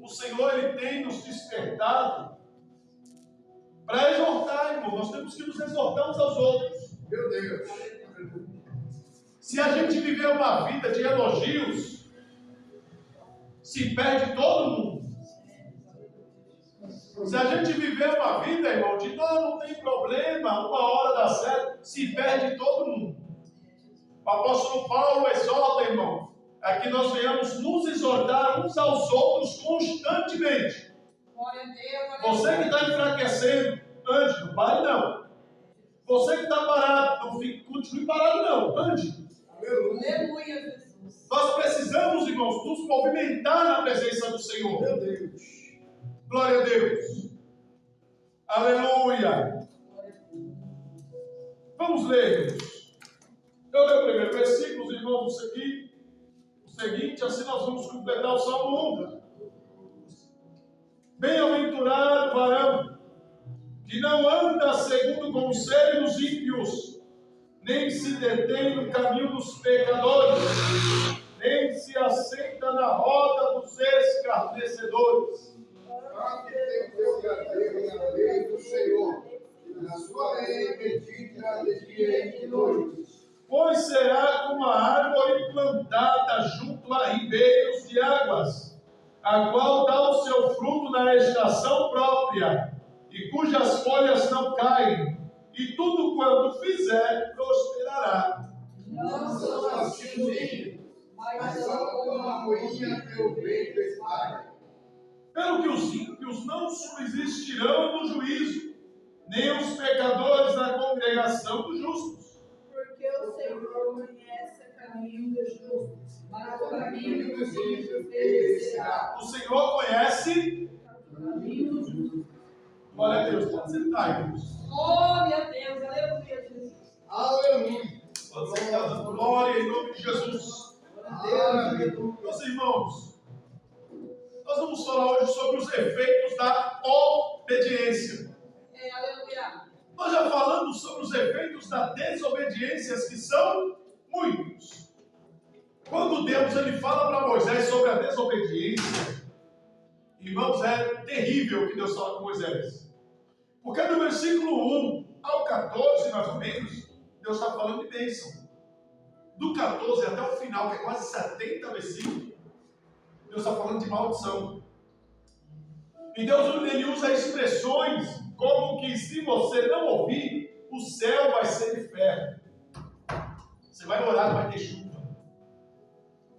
o Senhor ele tem nos despertado para exortar, irmão. Nós temos que nos exortar uns aos outros. Meu Deus. Se a gente viver uma vida de elogios, se perde todo mundo. Se a gente viver uma vida, irmão, de não tem problema, uma hora dá certo, se perde todo mundo. O apóstolo Paulo exorta, irmão, é que nós venhamos nos exortar uns aos outros constantemente. Você que está enfraquecendo, ande, não pare não. Você que está parado, não fique, continue parado não, ande. Aleluia, Jesus. Nós precisamos, irmãos, nos movimentar na presença do Senhor. Meu Deus. Glória a Deus. Aleluia. Vamos ler. Eu leio o primeiro versículo, os irmãos, o seguinte, assim nós vamos completar o Salmo 1. Bem-aventurado o varão que não anda segundo o conselho dos ímpios, nem se detém no caminho dos pecadores, nem se assenta na roda dos escarnecedores. Tem o teu cadeiro na lei do Senhor, e na sua lei medita de dia e de noite. Pois será como a árvore plantada junto a ribeiros de águas, a qual dá o seu fruto na estação própria, e cujas folhas não caem, e tudo quanto fizer prosperará. Não são assim os ímpios, mas são como a moinha que o vento espalha. Pelo que os ímpios não subsistirão no juízo, nem os pecadores na congregação dos justos. Porque o Senhor conhece o caminho dos justos, mas o caminho dos ímpios perecerá. O Senhor conhece. O caminho dos justos. Glória a Deus. Pode sentar, irmãos. Glória a Deus, aleluia, Jesus. Aleluia. Pode sentar, dando glória em nome de Jesus. Aleluia. Meus irmãos, nós vamos falar hoje sobre os efeitos da obediência. Aleluia. Nós já falamos sobre os efeitos da desobediência, que são muitos. Quando Deus ele fala para Moisés sobre a desobediência, irmãos, é terrível o que Deus fala com Moisés. Porque no versículo 1 ao 14, mais ou menos, Deus está falando de bênção. Do 14 até o final, que é quase 70 versículos, Deus está falando de maldição. E Deus ele usa expressões como que se você não ouvir, o céu vai ser de ferro. Você vai orar, vai ter chuva.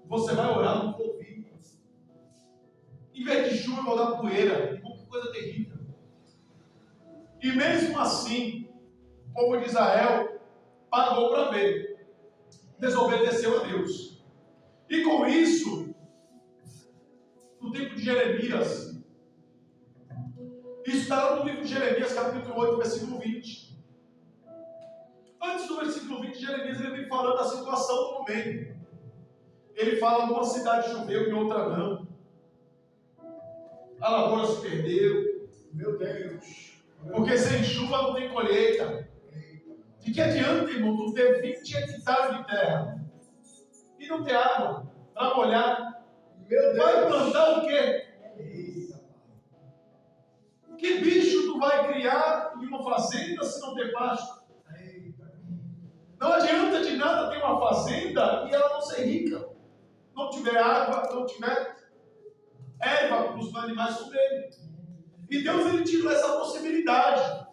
Você vai orar, não vou ouvir. Em vez de chuva, vai dar poeira. Que coisa terrível. E mesmo assim, o povo de Israel pagou para ver. Desobedeceu a Deus. E com isso, no tempo de Jeremias, isso está no livro de Jeremias, capítulo 8, versículo 20. Antes do versículo 20, Jeremias ele vem falando da situação do momento. Ele fala de uma cidade choveu e outra não. A lavoura se perdeu. Meu Deus. Porque sem chuva não tem colheita. De que adianta, irmão, tu ter 20 hectares de terra e não ter água para molhar? Meu Deus. Vai plantar o quê? Que bicho tu vai criar em uma fazenda se não ter pasto? Não adianta de nada ter uma fazenda e ela não ser rica. Não tiver água, não tiver erva para os animais comerem. E Deus ele tirou essa possibilidade.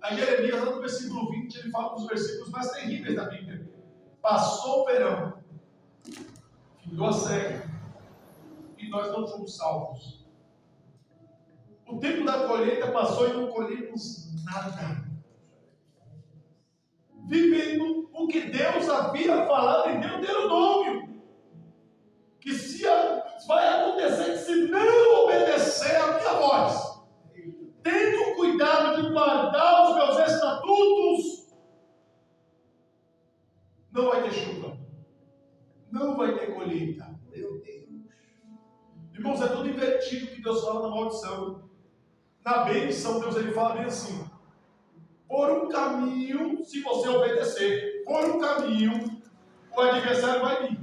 A Jeremias, no versículo 20, ele fala dos versículos mais terríveis da Bíblia. Passou o verão, findou a seca, e nós não fomos salvos. O tempo da colheita passou e não colhemos nada. Vivendo o que Deus havia falado em Deuteronômio. Que se vai acontecer que se não obedecer a minha voz, tendo cuidado de guardar os meus estatutos, não vai ter chuva. Não vai ter colheita. Meu Deus. Irmãos, é tudo invertido que Deus fala na maldição. Na bênção, Deus ele fala bem assim: por um caminho, se você obedecer, por um caminho, o adversário vai vir.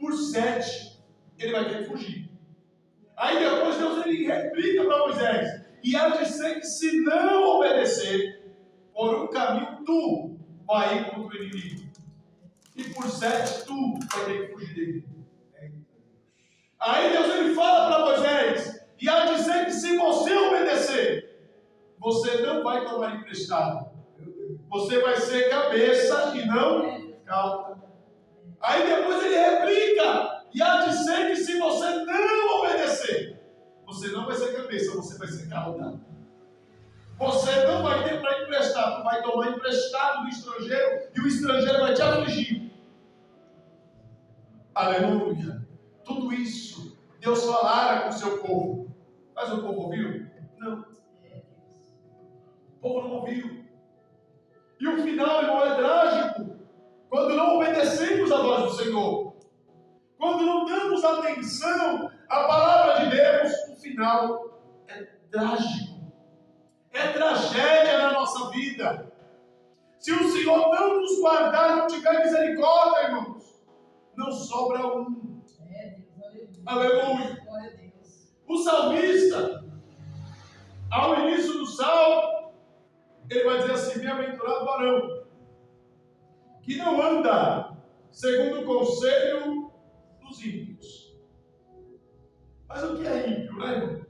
Por 7, ele vai ter que fugir. Aí depois Deus ele replica para Moisés. E há de ser que se não obedecer, por um caminho tu vai ir contra o inimigo. E por 7 tu vai ter que fugir dele. Aí Deus ele fala para Moisés. E há de ser que se você obedecer, você não vai tomar emprestado. Você vai ser cabeça e não cauda. Aí depois ele replica. E há de ser que se você não obedecer, você não vai ser cabeça, você vai ser cauda. Você não vai ter para emprestar, tu vai tomar emprestado do estrangeiro e o estrangeiro vai te afligir. Aleluia. Tudo isso Deus falara com o seu povo. Mas o povo ouviu? Não. O povo não ouviu. E o final, irmão, é trágico. Quando não obedecemos a voz do Senhor. Quando não damos atenção à palavra de Deus, o final é trágico. É tragédia na nossa vida. Se o Senhor não nos guardar, não tiver misericórdia, irmãos, não sobra um. Aleluia. O salmista, ao início do salmo, ele vai dizer assim: bem-aventurado varão, que não anda segundo o conselho dos ímpios. Mas o que é ímpio, né, irmão?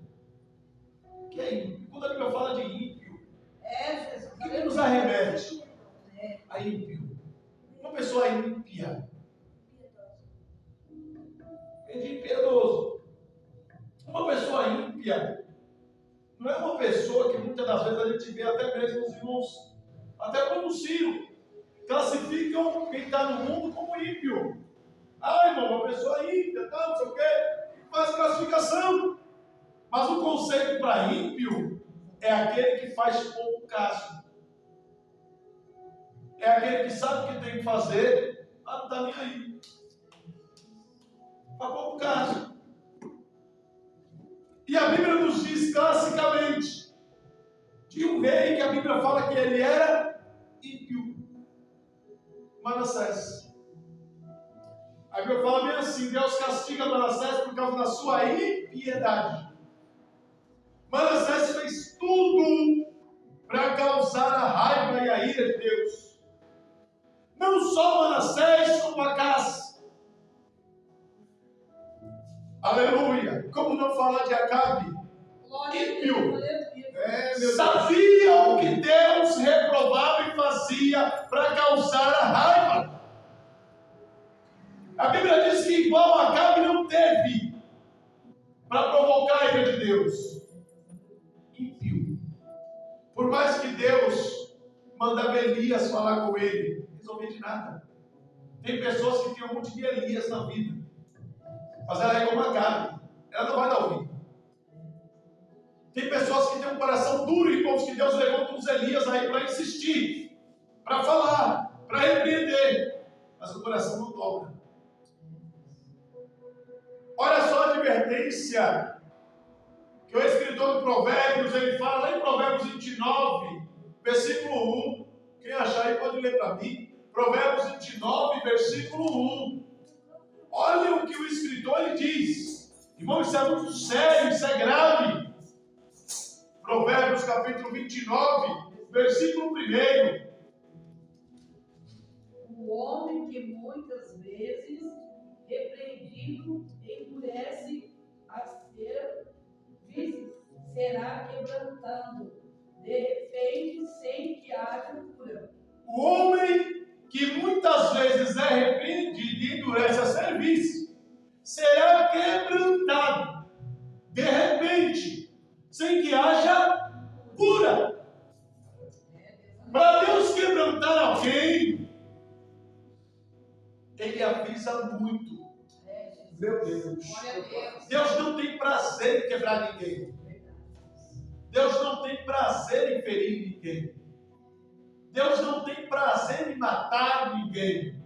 O que é ímpio? Quando a Bíblia fala de ímpio, o que nos arremete a ímpio? Uma pessoa ímpia. É de impiedoso. Uma pessoa ímpia não é uma pessoa que muitas das vezes a gente vê até mesmo os irmãos, até como o Ciro, classificam quem está no mundo como ímpio. Ah, irmão, uma pessoa ímpia, tal, não sei o quê, faz classificação. Mas o conceito para ímpio é aquele que faz pouco caso. É aquele que sabe o que tem que fazer, mas não está nem aí. Faz pouco caso. E a Bíblia nos diz classicamente de um rei que a Bíblia fala que ele era ímpio. Manassés. A Bíblia fala bem assim: Deus castiga Manassés por causa da sua impiedade. Manassés fez tudo para causar a raiva e a ira de Deus. Não só Manassés, como Acás. Aleluia. Como não falar de Acabe? Ímpio. Sabia o que Deus reprovava e fazia para causar a raiva. A Bíblia diz que igual Acabe não teve para provocar a ira de Deus. Ímpio. Por mais que Deus mandava Elias falar com ele, não resolvia de nada. Tem pessoas que têm um monte de Elias na vida, mas ela é como Acabe, ela não vai dar ouvido. Tem pessoas que têm um coração duro, irmãos, que Deus levanta uns Elias aí para insistir, para falar, para repreender, mas o coração não toca. Olha só a advertência que o escritor de Provérbios, ele fala lá em Provérbios 29, versículo 1. Quem achar aí pode ler para mim. Provérbios 29, versículo 1. Olha o que o escritor ele diz. Irmão, isso é muito sério, isso é grave. Provérbios capítulo 29, versículo 1. O homem que muitas vezes, repreendido, endurece a cera, será quebrantando, de repente, sem que haja cura. O homem que muitas vezes é repreendido e endurece a serviço, será quebrantado, de repente, sem que haja cura. Para Deus quebrantar alguém, Ele avisa muito. Meu Deus. Deus não tem prazer em quebrar ninguém. Deus não tem prazer em ferir ninguém. Deus não tem prazer em matar ninguém.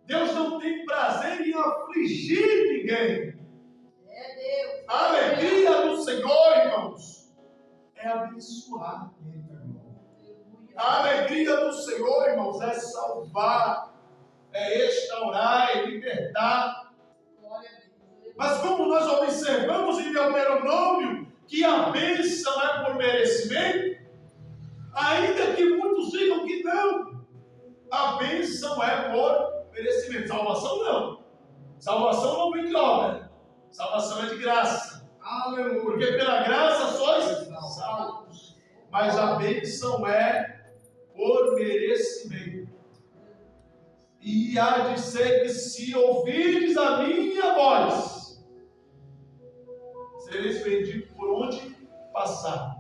Deus não tem prazer em afligir ninguém. A alegria do Senhor, irmãos, é abençoar. A alegria do Senhor, irmãos, é salvar, é restaurar, é libertar. Mas como nós observamos em que a bênção é por merecimento, ainda que muitos digam que não. A bênção é por merecimento. Salvação não. Salvação não vem de obra. Salvação é de graça. Aleluia. Porque pela graça sois salvos. Mas a bênção é por merecimento. E há de ser que se ouvirdes a minha voz, sereis benditos por onde passar.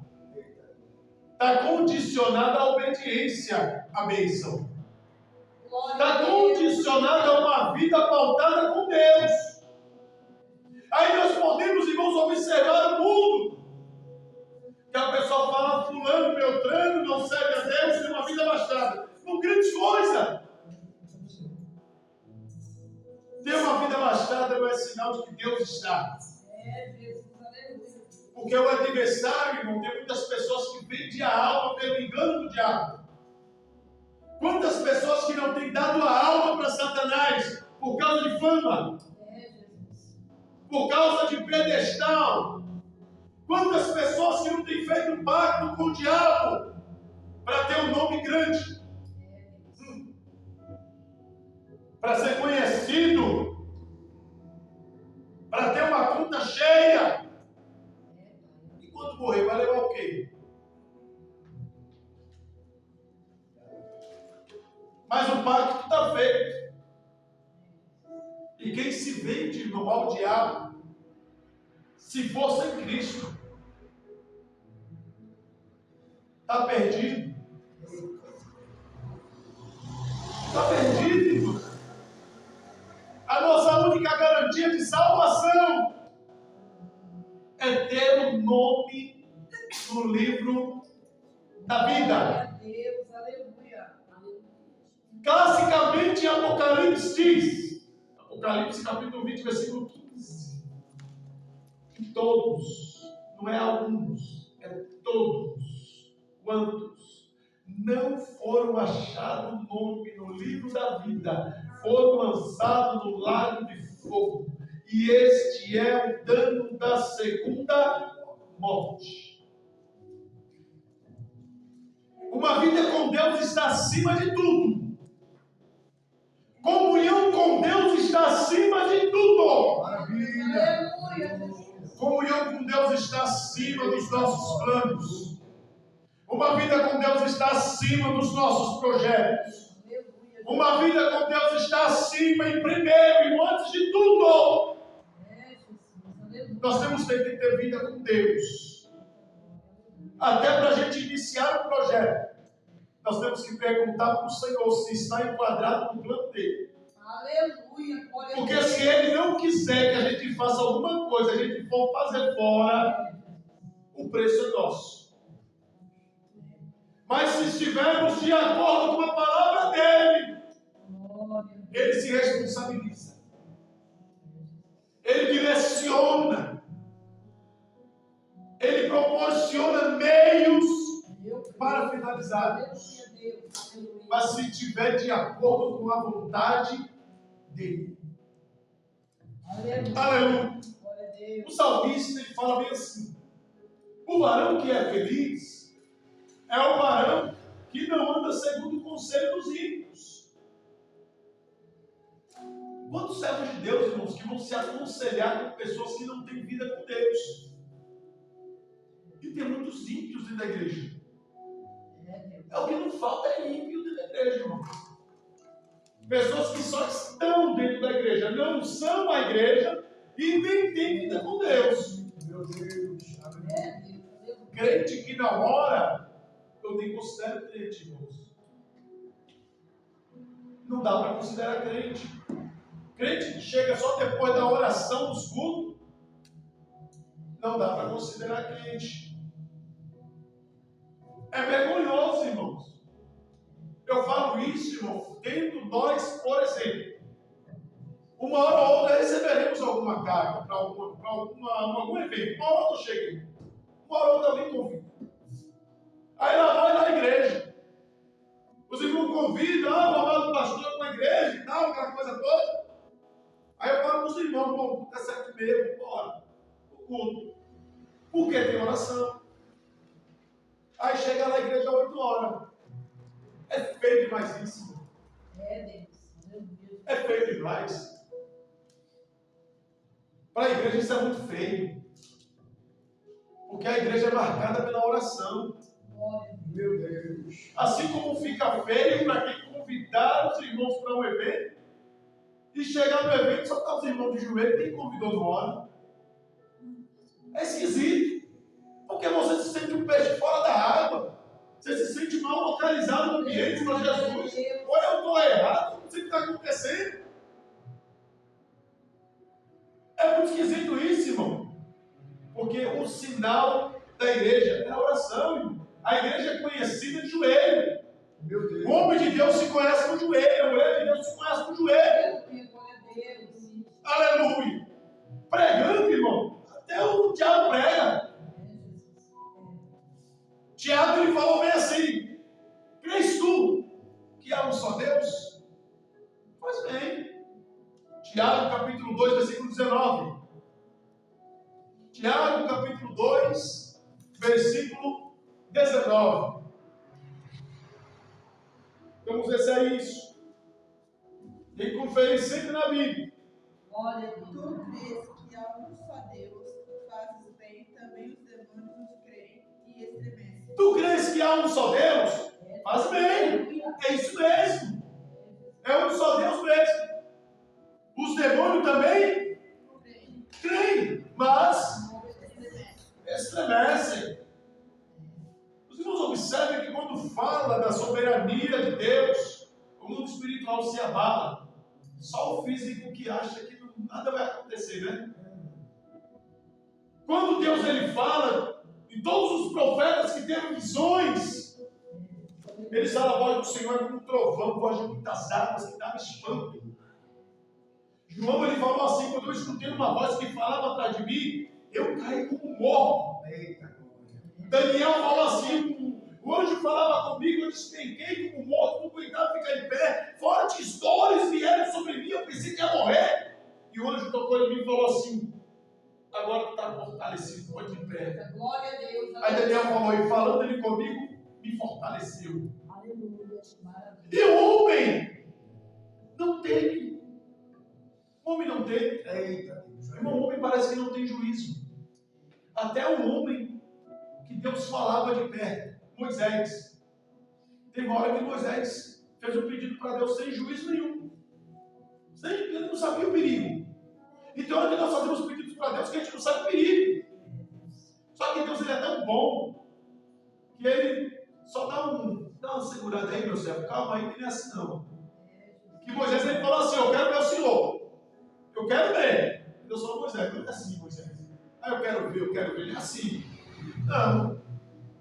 Está condicionada à obediência, a bênção. Está condicionada a uma vida pautada com Deus. Aí nós podemos, irmãos, observar o mundo. Que a pessoa fala, fulano, beltrano, não serve a Deus, tem uma vida abastada. Não grande coisa. Ter uma vida abastada não é sinal de que Deus está. Porque o adversário, irmão, tem muitas pessoas que vendem a alma pelo engano do diabo. Quantas pessoas que não têm dado a alma para Satanás por causa de fama, por causa de pedestal. Quantas pessoas que não têm feito um pacto com o diabo para ter um nome grande, para ser conhecido, para ter uma conta cheia. E quando morrer, vai levar o quê? Mas o pacto está feito. E quem se vende ao diabo, se for sem Cristo, está perdido. Está perdido. A nossa única garantia de salvação é ter o nome no livro da vida. Classicamente, Apocalipse diz, Apocalipse capítulo 20, versículo 15, que todos, não é alguns, é todos, quantos não foram achados nome no livro da vida, foram lançados no lago de fogo, e este é o dano da segunda morte. Uma vida com Deus está acima de tudo. Comunhão com Deus está acima de tudo. Maravilha. Comunhão com Deus está acima dos nossos planos. Uma vida com Deus está acima dos nossos projetos. Uma vida com Deus está acima em primeiro e antes de tudo. Nós temos que ter vida com Deus. Até para a gente iniciar o projeto, nós temos que perguntar para o Senhor se está enquadrado no plano dele. Aleluia. Porque se ele não quiser que a gente faça alguma coisa, a gente for fazer fora, o preço é nosso. Mas se estivermos de acordo com a palavra dele, ele se responsabiliza. Ele direciona. Ele proporciona meios para finalizarmos. Mas se estiver de acordo com a vontade dele. Aleluia. O salmista ele fala bem assim: o varão que é feliz é o varão que não anda segundo o conselho dos ímpios. Quantos servos de Deus, irmãos, que vão se aconselhar com pessoas que não têm vida com Deus? E tem muitos ímpios dentro da igreja. É o que não falta, é ímpio dentro da igreja, irmão. Pessoas que só estão dentro da igreja, não são a igreja e nem têm vida com Deus. Meu Deus. Crente que não ora, eu nem considero crente, irmãos. Não dá para considerar crente. Crente que chega só depois da oração dos cultos, não dá para considerar crente. É vergonhoso, irmãos. Eu falo isso, irmão, tendo nós, por exemplo, uma hora ou outra receberemos alguma carta para algum evento. Uma hora ou outra eu cheguei. Uma hora ou outra alguém convida. Aí lá vai na igreja. Os irmãos convidam, o amado pastor para a igreja e tal, aquela coisa toda. Aí eu falo para os irmãos, bom, é 7h30, bora. O culto. Porque tem oração. Aí chega na igreja às 8 horas. É feio demais isso. É feio demais. Para a igreja isso é muito feio. Porque a igreja é marcada pela oração. Meu Deus. Assim como fica feio para quem convidar os irmãos para um evento e chegar no evento só está os irmãos de joelho, quem convidou não ora. É esquisito. Porque você se sente um peixe fora da água. Você se sente mal localizado no ambiente, Senhor Jesus. Ou eu estou errado, não sei o que está acontecendo. É muito esquisito isso, irmão. Porque o sinal da igreja é a oração, irmão. A igreja é conhecida de joelho. Meu Deus. O homem de Deus se conhece com o joelho, a mulher de Deus se conhece com o joelho. Aleluia. Pregando, irmão. Até o Tiago prega. Tiago ele falou bem assim: crês tu que há um só Deus? Pois bem. Tiago capítulo 2, versículo 19. Tiago capítulo 2, versículo 19. Vamos ver se é isso. Tem que conferir sempre na Bíblia. Tu crês que há um só Deus, fazes bem, também os demônios creem e estremecem. Tu crês que há um só Deus? Faz bem. É isso mesmo. É um só Deus mesmo. Os demônios também creem, mas estremecem. Os irmãos observem que quando fala da soberania de Deus, o mundo espiritual se abala. Só o físico que acha que nada vai acontecer, né? Quando Deus ele fala, e todos os profetas que têm visões, eles falam: a voz do Senhor é como um trovão, voz de muitas águas que dá espanto. João ele falou assim: quando eu escutei uma voz que falava atrás de mim, eu caí como morto. Daniel falou assim: o anjo falava comigo, eu despenquei como morto, não aguentava ficar em pé, fortes dores vieram sobre mim, eu pensei que ia morrer. E o anjo tocou em mim e falou assim: agora tu está fortalecido, pode ir em pé. Glória a Deus. Aí Daniel falou: e falando ele comigo, me fortaleceu. Aleluia. E o homem não teme. O homem não teme. Eita. Irmão, o homem parece que não tem juízo. Até o homem que Deus falava de perto, Moisés. Teve uma hora que Moisés fez um pedido para Deus sem juízo nenhum. Ele não sabia o perigo. E tem hora que nós fazemos pedidos para Deus que a gente não sabe o perigo. Só que Deus ele é tão bom que ele só dá uma segurada aí, meu servo. Calma aí, que não é assim não. Que Moisés ele falou assim: eu quero ver o Senhor. Eu quero ver. Deus falou: Moisés, não é assim, Moisés. Ah, eu quero ver. Ele é assim. Não.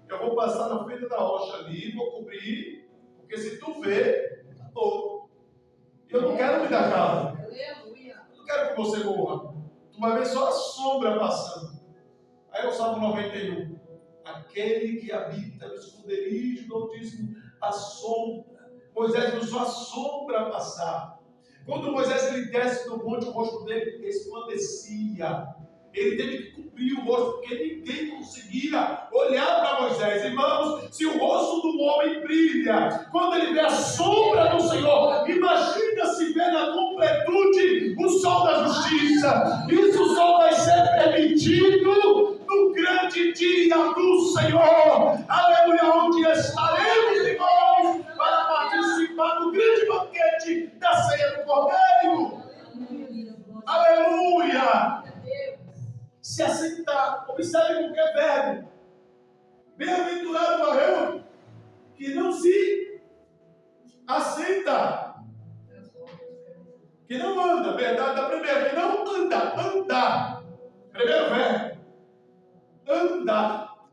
Eu vou passar na frente da rocha ali, vou cobrir, porque se tu vê, acabou. Eu não quero me dar calo. Eu não quero que você morra. Tu vai ver só a sombra passando. Aí o Salmo 91. Aquele que habita no esconderijo do Altíssimo, a sombra. Moisés viu só a sombra passar. Quando Moisés ele desce do monte, o rosto dele resplandecia. Ele teve que cobrir o rosto, porque ninguém conseguia olhar para Moisés. Irmãos, se o rosto do homem brilha, quando ele vê a sombra do Senhor, imagina se vê na completude o sol da justiça. Isso só vai ser permitido no grande dia do Senhor. Aleluia, onde estaremos, irmãos, para participar do grande banquete da ceia do Cordeiro. Aleluia. Se assentar, observe com que é verbo. Bem-aventurado o varão que não se assenta, que não anda, verdade da primeira, que não anda, andar. Primeiro verbo, andar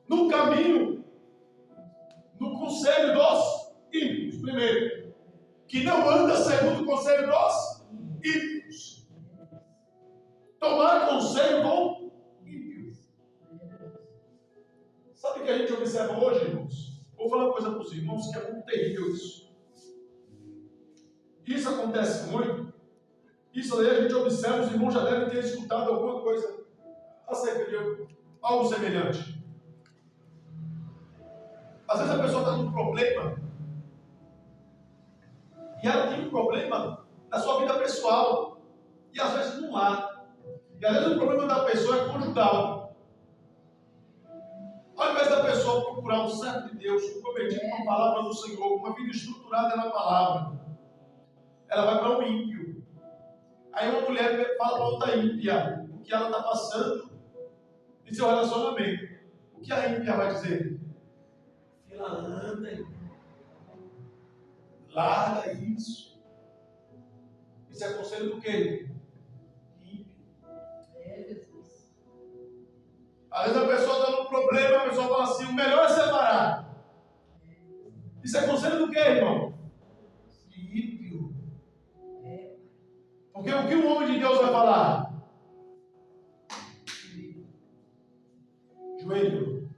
no caminho, no conselho dos ímpios. Primeiro, que não anda segundo o conselho dos ímpios. Tomar conselho com ímpios. Sabe o que a gente observa hoje, irmãos? Vou falar uma coisa para os irmãos que é muito terrível isso. Isso acontece muito. Isso aí a gente observa, os irmãos já devem ter escutado alguma coisa. acerca de algo semelhante. Às vezes a pessoa está com um problema, e ela tem um problema na sua vida pessoal, e às vezes não há. E às vezes o problema da pessoa é conjugal. Ao invés da pessoa procurar um servo de Deus, comprometido com a palavra do Senhor, com uma vida estruturada na palavra, ela vai para um ímpio. Aí uma mulher fala para outra ímpia o que ela está passando em seu relacionamento. O que a ímpia vai dizer? Fila, anda, larga isso. Isso é conselho do quê? Ímpio. Às vezes a pessoa está num problema, a pessoa fala assim, o melhor é separar. Isso é conselho do quê, irmão? Ímpio. Porque o que o homem de Deus vai falar? Joelho.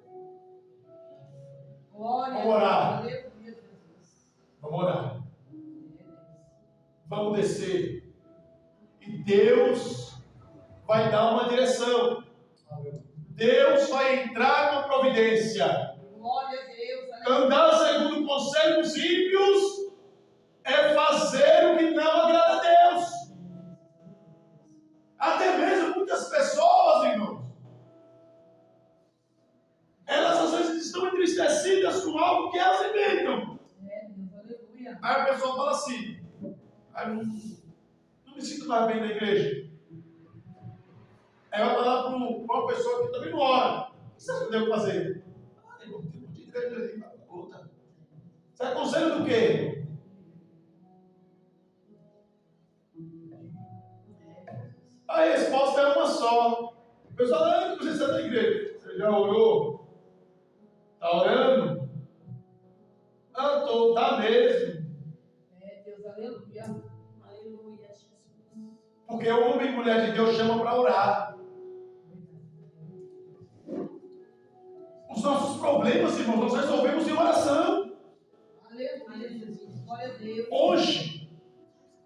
Vamos orar. Vamos orar. Vamos descer. E Deus vai dar uma direção. Deus vai entrar com providência. Glória a Deus. Andar segundo o conselho dos ímpios é fazer o que não agrada a Deus. Até mesmo muitas pessoas, irmãos, elas às vezes estão entristecidas com algo que elas inventam. Aí a pessoa fala assim, não me sinto mais bem na igreja. Aí vai falar para uma pessoa que também não ora. O que você acha que eu devo fazer? Eu tenho de igreja ali, outra. Você é conselho do quê? A resposta é uma só. O pessoal não precisa estar na igreja. Você já orou? Está orando? Ah, estou, está mesmo. Deus, aleluia. Aleluia, Jesus. Porque o homem e mulher de Deus chama para orar. Os nossos problemas, irmãos, nós resolvemos em oração. Aleluia, Jesus. Glória a Deus. Hoje,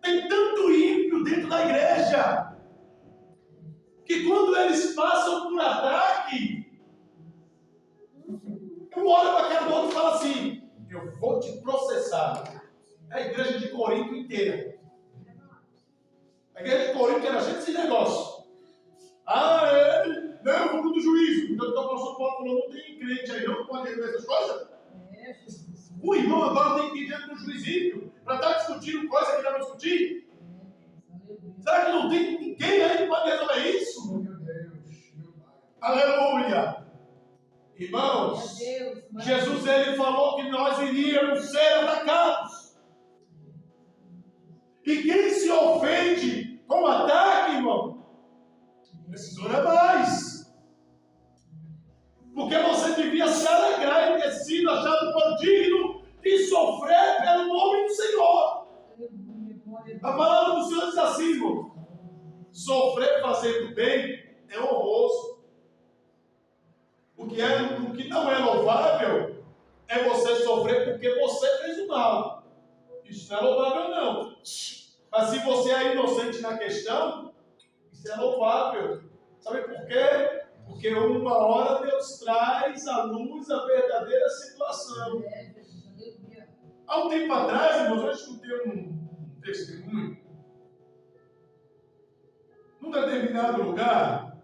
tem tanto ímpio dentro da igreja, que quando eles passam por ataque, um olha para aquela do outro e fala assim, eu vou te processar. É a igreja de Corinto inteira. A igreja de Corinto era cheia desse negócio. Não, vamos do juízo. Então o apóstolo Paulo falou, não tem crente aí, não pode resolver essas coisas. O irmão agora tem que ir diante do juiz ímpio para estar discutindo coisa que não vai discutir. Será que não tem ninguém aí que pode resolver isso? Meu Deus, meu Pai. Aleluia! Irmãos, Jesus ele falou que nós iríamos ser atacados. E quem se ofende com ataque, irmão, precisa orar mais. Porque você devia se alegrar em ter sido achado por digno de sofrer pelo nome do Senhor. A palavra do Senhor diz assim, irmão, sofrer fazendo bem é honroso. O que não é louvável é você sofrer porque você fez o mal. Isso não é louvável, não. Mas se você é inocente na questão, isso é louvável. Sabe por quê? Porque uma hora Deus traz à luz a verdadeira situação. Há um tempo atrás, irmãos, eu escutei um testemunho. Num determinado lugar,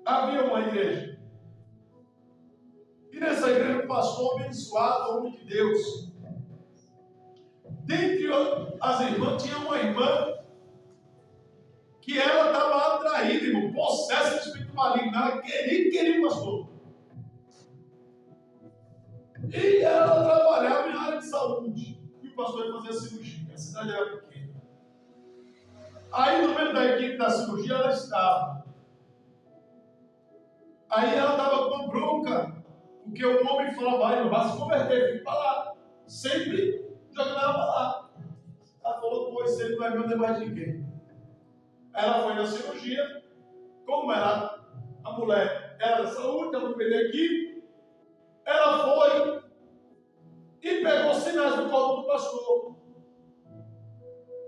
havia uma igreja. E nessa igreja, um pastor abençoado, homem de Deus. Dentre as irmãs, tinha uma irmã que ela estava atraída, irmão, possessa de espírito maligno. Ela queria o pastor. E ela trabalhava em área de saúde. E o pastor ia fazer a cirurgia. A cidade era pequena. Aí, no meio da equipe da cirurgia, ela estava. Aí ela estava com bronca, porque o homem falou, vai se converter, fica para lá. Sempre jogando ela para lá. Ela falou, pois ele não vai ver mais ninguém. Ela foi na cirurgia, como era a mulher era da saúde, estava no meio da equipe, ela foi e pegou sinais do corpo do pastor.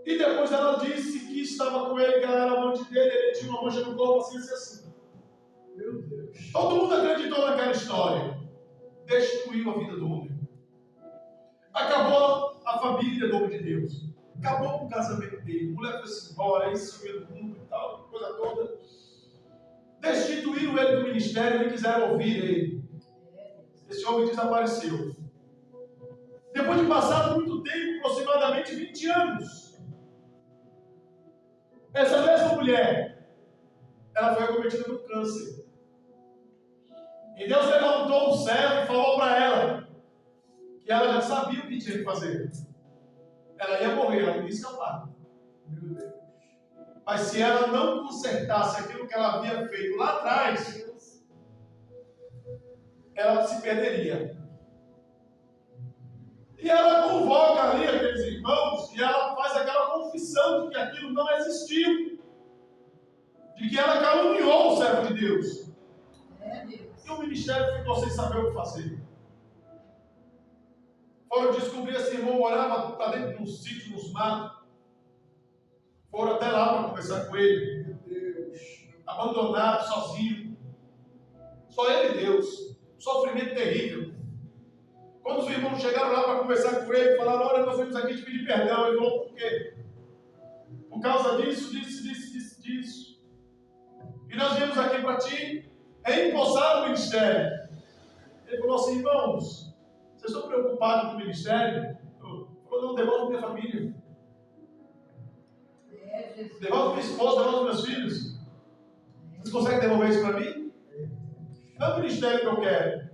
E depois ela disse que estava com ele, que ela era amante dele, ele tinha uma mancha no corpo assim, assim. Meu Deus. Todo mundo acreditou naquela história. Destruiu a vida do homem. Acabou a família do homem de Deus. Acabou com o casamento dele. A mulher foi-se embora, isso veio do mundo e tal, coisa toda. Destituíram ele do ministério e quiseram ouvir ele. Esse homem desapareceu. Depois de passado muito tempo, aproximadamente 20 anos, essa mesma mulher, ela foi acometida por câncer. E Deus levantou um servo e falou para ela que ela já sabia o que tinha que fazer. Ela ia morrer, ela ia escapar. Meu Deus. Mas se ela não consertasse aquilo que ela havia feito lá atrás, ela se perderia. E ela convoca ali aqueles irmãos e ela faz aquela confissão de que aquilo não existiu. De que ela caluniou o servo de Deus. E o ministério ficou sem saber o que fazer. Foram descobrir esse irmão morava para dentro de um sítio, nos matos. Foram até lá para conversar com ele. Meu Deus. Abandonado, sozinho. Só ele e Deus. Sofrimento terrível. Quando os irmãos chegaram lá para conversar com ele, falaram: olha, nós vimos aqui te pedir perdão. Ele falou: por quê? Por causa disso. E nós viemos aqui para ti empossar o ministério. Ele falou assim: irmãos, vocês estão preocupados com o ministério? Ele falou: não, devolve minha família. Devolve minha esposa, devolve meus filhos. Vocês conseguem devolver isso para mim? Não é o ministério que eu quero.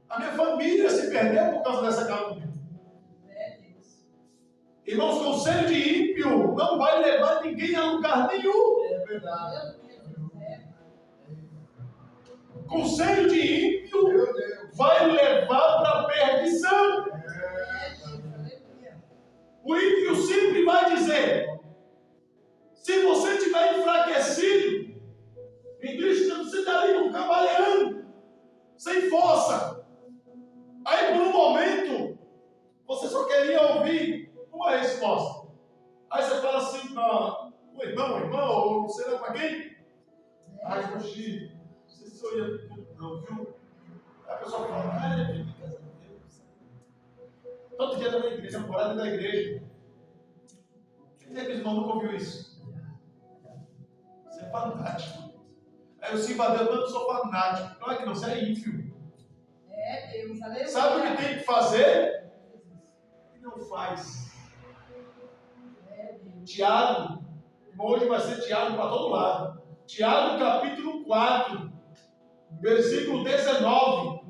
A minha família se perdeu por causa dessa calúnia. Irmãos, conselho de ímpio não vai levar ninguém a lugar nenhum. É verdade. Conselho de ímpio Meu Deus. vai levar para a perdição. O ímpio sempre vai dizer: se você estiver enfraquecido, em Cristo você está ali cambaleando, sem força. Aí por um momento, você só queria ouvir uma resposta. Aí você fala assim para o irmão, ou não sei lá para quem. Ai, poxa, não sei se eu ia não, viu? Aí a pessoa fala: é filho, graças a Deus. Todo dia está na igreja, morada da igreja. Quem é que os irmãos nunca ouviu isso? Você é fanático. Aí eu sirvo a Deus, mas eu sou fanático. Não é que não, você é ímpio. Deus, aleluia. Sabe o que tem que fazer? E não faz. Tiago, hoje vai ser Tiago para todo lado. Tiago capítulo 4, versículo 19.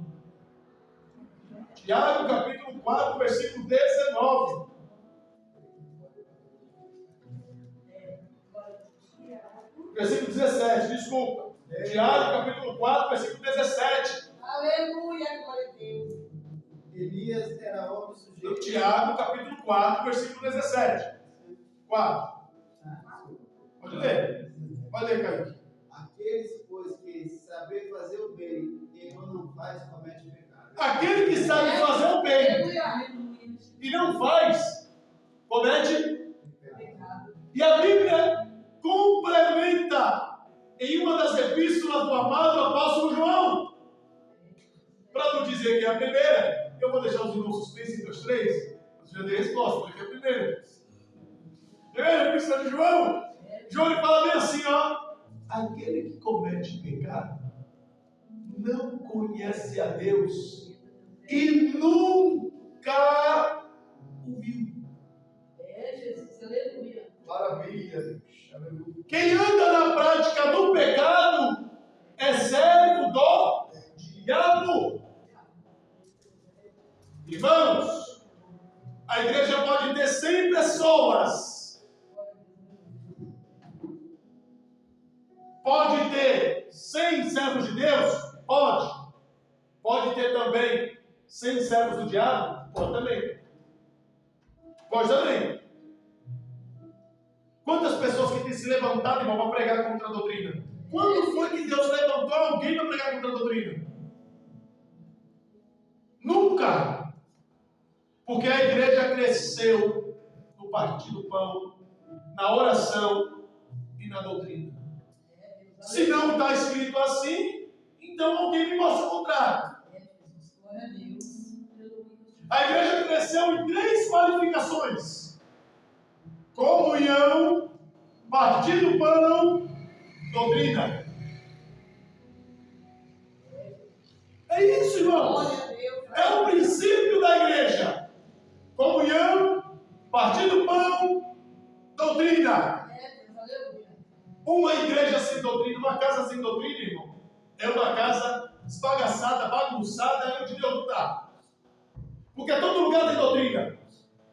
Tiago capítulo 4, versículo 19. Versículo 17, desculpa. Tiago capítulo 4, versículo 17. Aleluia, glória a Deus. Elias era homem sujeito. Tiago capítulo 4, versículo 17. 4. Pode ler. Pode ler, Kaique. Aqueles, pois, que saber fazer o bem e não faz, comete pecado. Aquele que sabe fazer o bem Aleluia. e não faz, comete. Pecado. E a Bíblia complementa em uma das epístolas do amado apóstolo João. Para não dizer que é a primeira, eu vou deixar os irmãos suspensos entre os três. Mas já dei a resposta, porque é a primeira. Primeira epístola de João. João ele fala bem assim, ó: aquele que comete pecado não conhece a Deus e nunca o viu. Jesus, aleluia. Maravilha, Deus. Aleluia. Quem anda na prática do pecado é servo do diabo. Irmãos, a igreja pode ter 100 pessoas. Pode ter 100 servos de Deus? Pode. Pode ter também 100 servos do diabo? Pode também. Pode também. Quantas pessoas que têm se levantado, irmão, para pregar contra a doutrina? Quando foi que Deus levantou alguém para pregar contra a doutrina? Nunca. Porque a igreja cresceu no partir do pão, na oração e na doutrina. Se não está escrito assim, então alguém me mostra o contrário. Glória a Deus. A igreja cresceu em 3 qualificações: comunhão, partir do pão, doutrina. É isso, irmãos. Glória a Deus. É o princípio da igreja: comunhão, partir do pão, doutrina. Aleluia. Uma igreja sem doutrina, uma casa sem doutrina, irmão, é uma casa esbagaçada, bagunçada, é onde Deus não está. Porque todo lugar tem doutrina.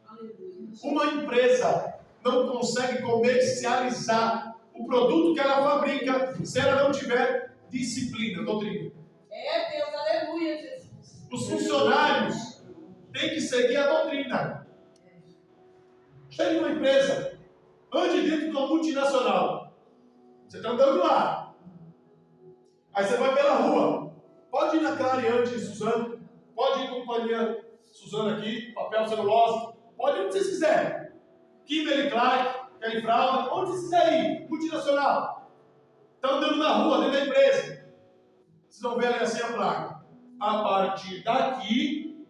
Aleluia. Uma empresa não consegue comercializar o produto que ela fabrica se ela não tiver disciplina, doutrina. É Deus, aleluia, Jesus. Os funcionários têm que seguir a doutrina. Chegue numa empresa, ande dentro de uma multinacional. Você está andando lá. Aí você vai pela rua. Pode ir na Clareante, Suzano. Pode ir em companhia Suzano aqui, papel celulose. Pode ir onde vocês quiserem. Kimberly Clark, Kelly Fralda, onde vocês quiserem ir. Multinacional. Está andando na rua, dentro da empresa. Vocês vão ver ali assim a placa. A partir daqui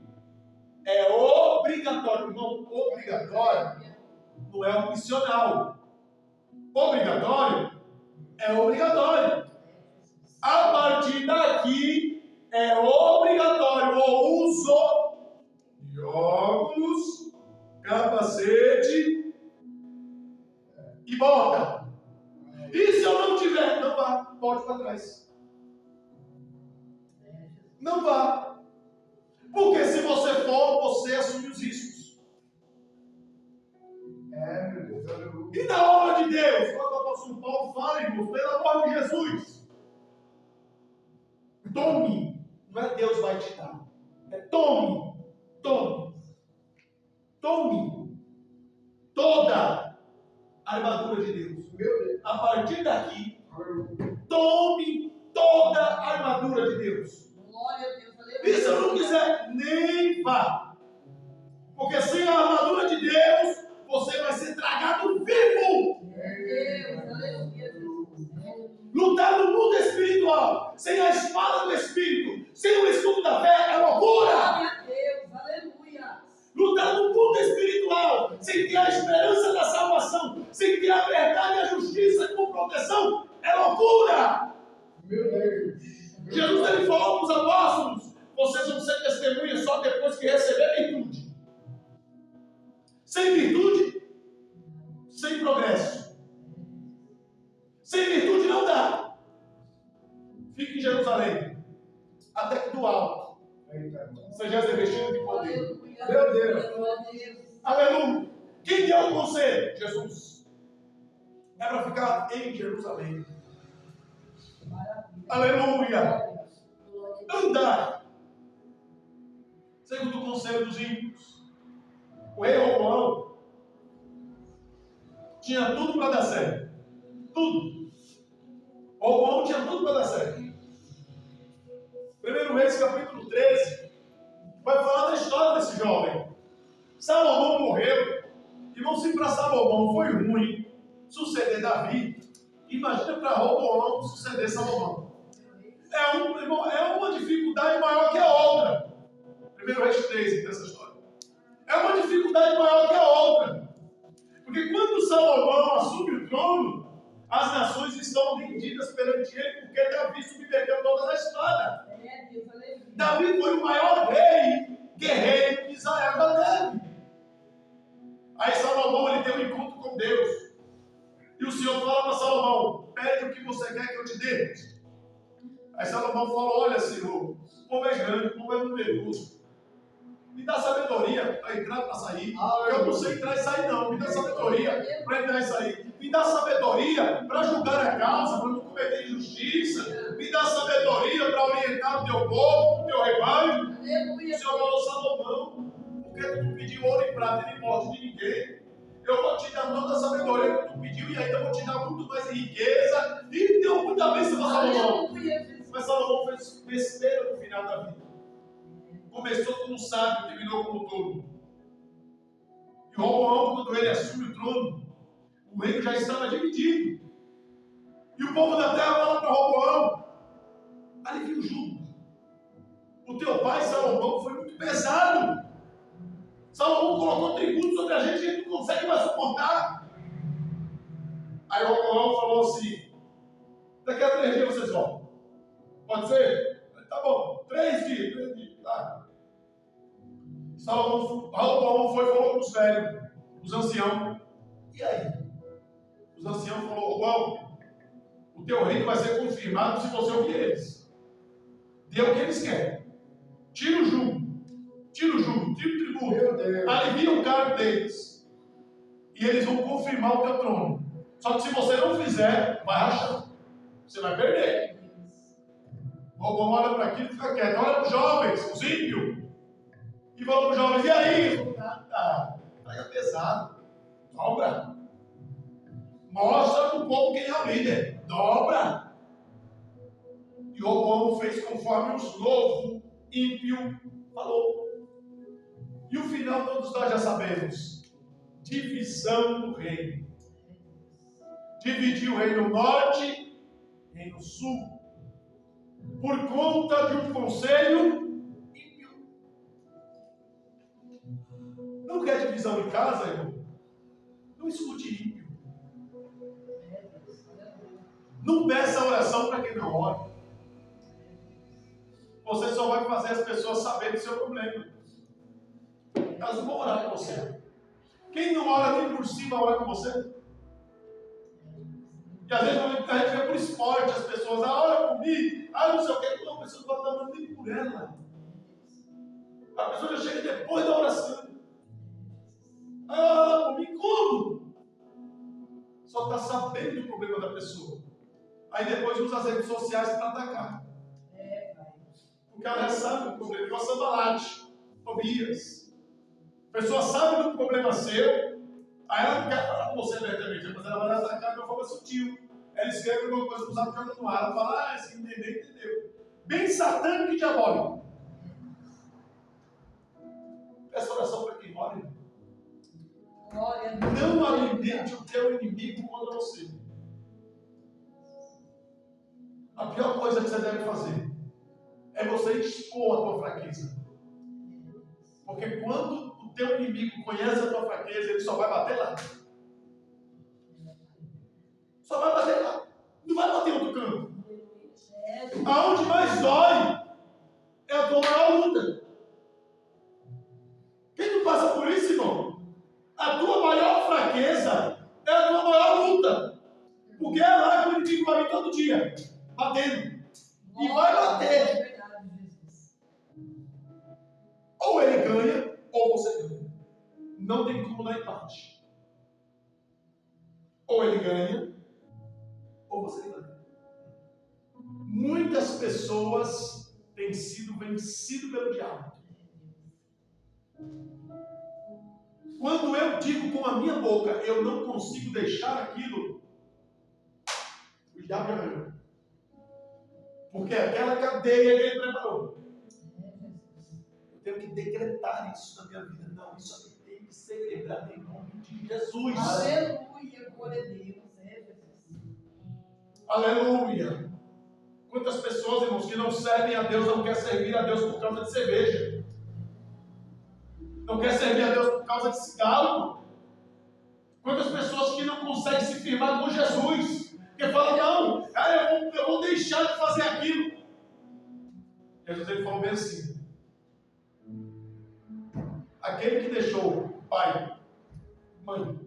é obrigatório. Não, obrigatório não é opcional. Obrigatório é obrigatório. A partir daqui é obrigatório o uso de óculos, capacete e bota. E se eu não tiver? Não vá, pode para trás. Não vá. Porque se você for, você assume os riscos. Meu Deus, aleluia. E na obra de Deus, quando o apóstolo Paulo fala, irmãos, pelo amor de Jesus, tome. Não é Deus vai te dar. É tome. Tome. Tome. Toda a armadura de Deus. Meu Deus. A partir daqui, Aleluia. tome toda a armadura de Deus. Glória a Deus, aleluia. E se eu não quiser, nem vá. Porque sem a armadura de Deus, você vai ser tragado vivo. Deus, aleluia, Jesus. Lutar no mundo espiritual, sem a espada do Espírito, sem o escudo da fé, é loucura. Glória a Deus, aleluia. Lutar no mundo espiritual, sem ter a esperança da salvação, sem ter a verdade e a justiça como proteção, é loucura. Meu Deus. Jesus ele falou para os apóstolos: vocês vão ser testemunhas só depois que receber virtude. Sem virtude, sem progresso. Sem virtude não dá. Fique em Jerusalém, até que do alto seja revestido de poder. Aleluia. Meu Deus. Glória a Deus. Aleluia. Quem deu o conselho? Jesus. É para ficar em Jerusalém. Aleluia. Andar segundo o conselho dos ímpios. O rei Roboão tinha tudo para dar certo. Tudo. Roboão tinha tudo para dar certo. 1 Reis capítulo 13 vai falar da história desse jovem. Salomão morreu. Irmão, se para Salomão foi ruim suceder Davi, imagina para Roboão suceder Salomão. É uma dificuldade maior que a outra. 1 Reis 13 tem essa história. É uma dificuldade maior que a outra. Porque quando Salomão assume o trono, as nações estão rendidas perante ele, porque Davi submeteu toda a espada. É Deus, aleluia. Davi foi o maior rei, guerreiro que Israel já teve. Aí Salomão ele tem um encontro com Deus. E o Senhor fala para Salomão: pede o que você quer que eu te dê. Aí Salomão fala: olha, Senhor, o povo é grande, o povo é numeroso. Me dá sabedoria para entrar e para sair. Eu não sei entrar e sair, não. Me dá sabedoria para entrar e sair. Me dá sabedoria para julgar a causa, para não cometer injustiça. Me dá sabedoria para orientar o teu povo, o teu rebanho. O Aleluia. Senhor falou: Salomão, porque tu não pediu ouro e prata nem morte de ninguém. Eu vou te dar toda a sabedoria que tu pediu e ainda vou te dar muito mais riqueza. E deu muita bênção para Salomão. Aleluia, Jesus. Mas Salomão fez besteira no final da vida. Começou como sábio, terminou como tolo. E Roboão, quando ele assume o trono, o reino já estava dividido. E o povo da terra fala para Roboão: alivia o jugo. O teu pai Salomão foi muito pesado. Salomão colocou tributo sobre a gente não consegue mais suportar. Aí Roboão falou assim: daqui a 3 dias vocês voltam. Pode ser? Tá bom, 3 dias, tá. Roboão foi e falou com os velhos, os anciãos. E aí? Os anciãos falaram: Roboão, o teu reino vai ser confirmado se você ouvir eles. Dê o que eles querem. Tira o jugo, tira o tributo, alivia o cargo deles. E eles vão confirmar o teu trono. Só que se você não fizer, vai rachar. Você vai perder. Roboão olha para aquilo e fica quieto. Olha para os jovens, os ímpios. E fala para os jovens: e aí? Nada. Aí é pesado. Dobra. Mostra para o povo quem é o líder. Dobra. E Roboão fez conforme os novo ímpio falou. E o final todos nós já sabemos. Divisão do reino. Dividiu o reino norte e reino sul. Por conta de um conselho ímpio. Não quer divisão em casa, irmão? Não escute ímpio. Não peça oração para quem não ora. Você só vai fazer as pessoas saberem do seu problema. Elas não vão orar com você. Quem não ora nem por cima ora com você. E às vezes a gente vê por esporte as pessoas: ora comigo, não sei o que. Não, a pessoa não está orando nem por ela. A pessoa já chega depois da oração. Ora comigo, como? Só está sabendo do problema da pessoa. Aí depois usa as redes sociais para atacar. Porque ela já sabe do problema. Igual Sambalate, Tobias. A pessoa sabe do problema seu. Aí ela não quer falar com você diretamente, mas ela vai atacar de uma forma sutil. Ela escreve alguma coisa no zap, joga no ar. Ela fala: se entender, entendeu. Bem satânico e diabólico. Peça oração para quem ora. Não alimente o teu inimigo contra você. A pior coisa que você deve fazer é você expor a tua fraqueza. Porque quando o teu inimigo conhece a tua fraqueza, ele só vai bater lá. Só vai bater lá. Não vai bater em outro canto. Aonde mais dói é a tua maior luta. Quem não passa por isso, irmão? A tua maior fraqueza é a tua maior luta. Porque é lá que o inimigo vai vir todo dia, batendo. E vai bater. Ou ele ganha, ou você ganha. Não tem como dar empate. Ou ele ganha, ou você ganha. Muitas pessoas têm sido vencidas pelo diabo. Quando eu digo com a minha boca, eu não consigo deixar aquilo, o diabo já ganhou. Porque aquela cadeia que ele preparou. Eu tenho que decretar isso na minha vida. Não, isso aqui tem que ser quebrado em nome de Jesus. Aleluia, glória a Deus. Aleluia. Quantas pessoas, irmãos, que não servem a Deus, não querem servir a Deus por causa de cerveja. Não quer servir a Deus por causa de cigarro. Quantas pessoas que não conseguem se firmar com Jesus, que falam: não, cara, eu vou deixar de fazer aquilo. Jesus ele falou bem assim: aquele que deixou pai, mãe,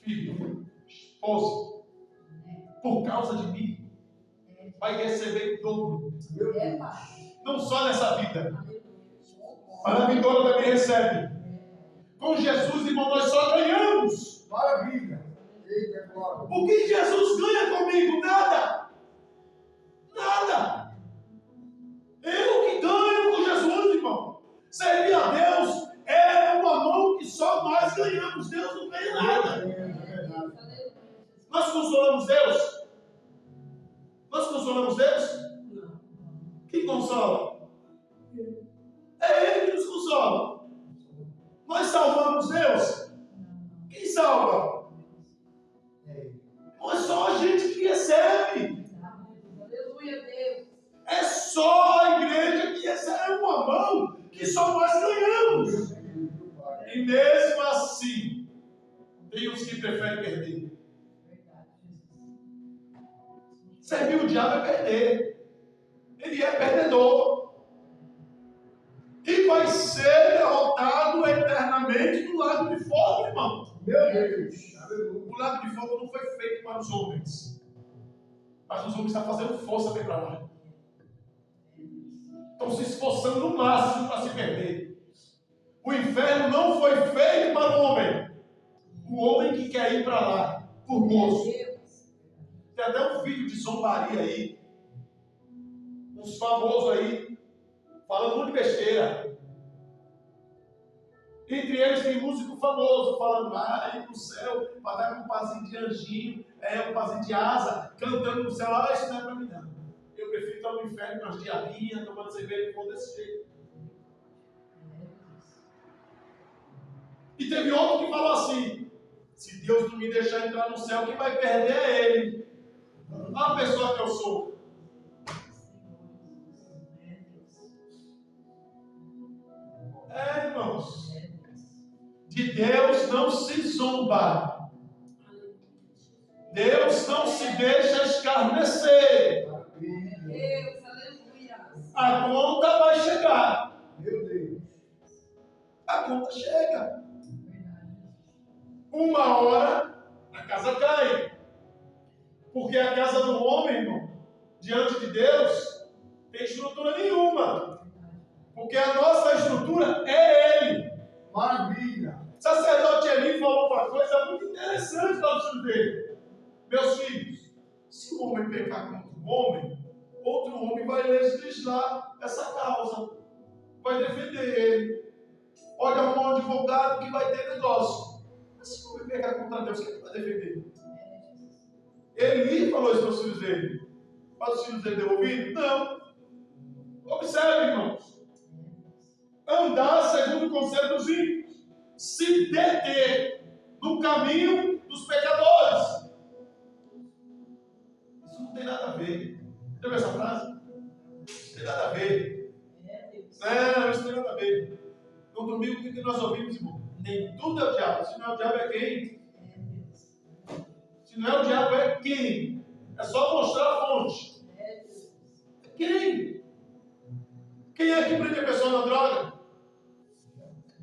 filho, esposa, por causa de mim, vai receber dobro. Não só nessa vida, mas na vindoura também recebe. Com Jesus, irmão, nós só ganhamos. Maravilha. O que Jesus ganha comigo? Nada. Nada. Eu que ganho com Jesus, irmão. Servir a Deus é uma mão que só nós ganhamos. Deus não ganha nada. Nós consolamos Deus? Nós consolamos Deus? Quem consola? É Ele que nos consola. Nós salvamos Deus? Quem salva? Não é só a gente que recebe. só nós ganhamos. E mesmo assim, tem os que preferem perder. Servir o diabo é perder. Ele é perdedor. E vai ser derrotado eternamente do lado de fora, irmão. Meu Deus. O lado de fogo não foi feito para os homens. Mas os homens estão fazendo força para ir para lá. Estão se esforçando no máximo para se perder. O inferno não foi feito para o homem. O homem que quer ir para lá, por gosto. Tem até um vídeo de zombaria aí. Uns famosos aí, falando muito besteira. Entre eles tem músico famoso falando, ir pro céu, para dar um pazinho de anjinho, um pazinho de asa, cantando no céu. Isso não é para mim não. Eu prefiro estar no inferno com as diabinhas, tomando cerveja e pão desse jeito. E teve outro que falou assim, se Deus não me deixar entrar no céu, quem vai perder é Ele. A pessoa que eu sou. Irmãos. De Deus não se zomba. Deus não se deixa escarnecer. Deus, aleluia. A conta vai chegar. Meu Deus. A conta chega. Uma hora a casa cai. Porque a casa do homem, irmão, diante de Deus, tem estrutura nenhuma. Porque a nossa estrutura é Ele. Maravilha. O sacerdote Eli falou uma coisa muito interessante para os filhos dele. Meus filhos, se o homem pecar contra o homem, outro homem vai legislar essa causa. Vai defender ele. Pode arrumar um advogado que vai ter negócio. Mas se o homem pecar contra Deus, quem vai defender? Eli falou isso para os filhos dele. Para os filhos dele ter ouvido? Não. Observe, irmãos. Andar segundo o conselho dos ímpios. Se deter no caminho dos pecadores. Isso não tem nada a ver. Já viu essa frase? Não tem nada a ver. Não, isso não tem nada a ver. No domingo, o que nós ouvimos, irmão? Nem tudo é o diabo. Se não é o diabo, é quem? Se não é o diabo, é quem? É só mostrar a fonte. Quem? Quem é que prende a pessoa na droga?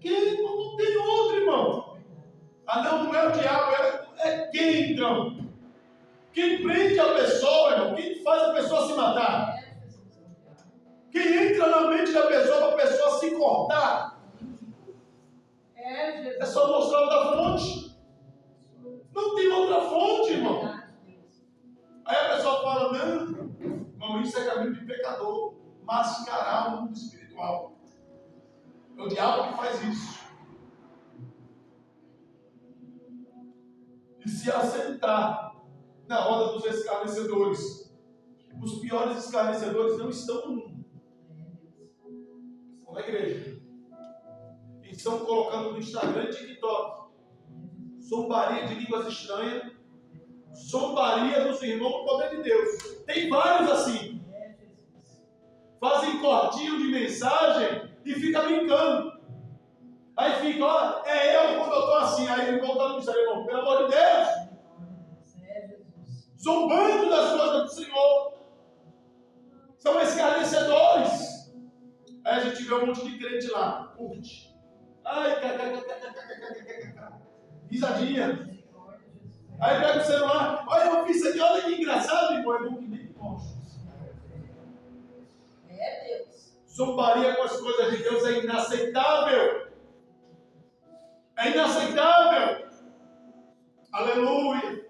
Quem? Não tem outro, irmão. Não é o diabo, é quem, então? Quem prende a pessoa, irmão? Quem faz a pessoa se matar? Quem entra na mente da pessoa para a pessoa se cortar? É só mostrar outra fonte. Não tem outra fonte, irmão. Aí a pessoa fala, não, irmão, isso é caminho de pecador. Mascarar o mundo espiritual. É o diabo que faz isso. E se assentar na roda dos escarnecedores. Os piores escarnecedores não estão no mundo. Estão na igreja. E estão colocando no Instagram e TikTok. Zombaria de línguas estranhas. Zombaria dos irmãos no poder de Deus. Tem vários assim. Fazem cortinho de mensagem e fica brincando. Aí fica, ó, eu quando eu estou assim. Aí ele volta no Instagram, irmão, pelo amor de Deus. Zombando das coisas do Senhor. São escarnecedores. Aí a gente vê um monte de crente lá. Curte. Ai, risadinha. Aí pega o celular. Olha, eu fiz isso aqui, olha que engraçado. E põe um que Deus. Zombaria com as coisas de Deus é inaceitável. É inaceitável. Aleluia.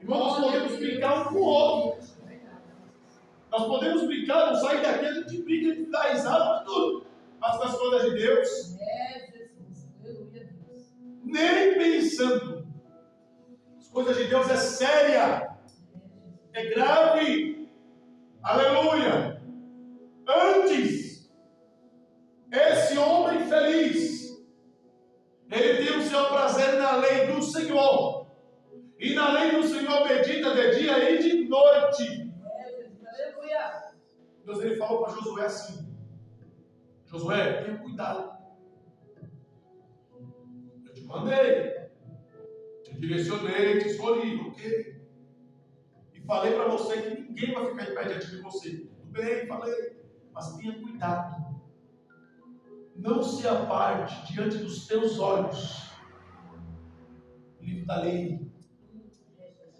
Irmão, nós podemos brincar um com o outro. Nós podemos brincar, não sair daqui, a gente brinca, a gente dá risada, tudo. Mas com as coisas de Deus, nem pensando. As coisas de Deus é séria, é grave. Aleluia. Antes, esse homem feliz, ele tem o seu prazer na lei do Senhor. E na lei do Senhor medita de dia e de noite. Deus ele falou para Josué assim: Josué, tenha cuidado. Eu te mandei, te direcionei, te escolhi, ok? E falei para você que ninguém vai ficar em pé diante de você. Tudo bem, falei, mas tenha cuidado. Não se aparte diante dos teus olhos o livro da lei,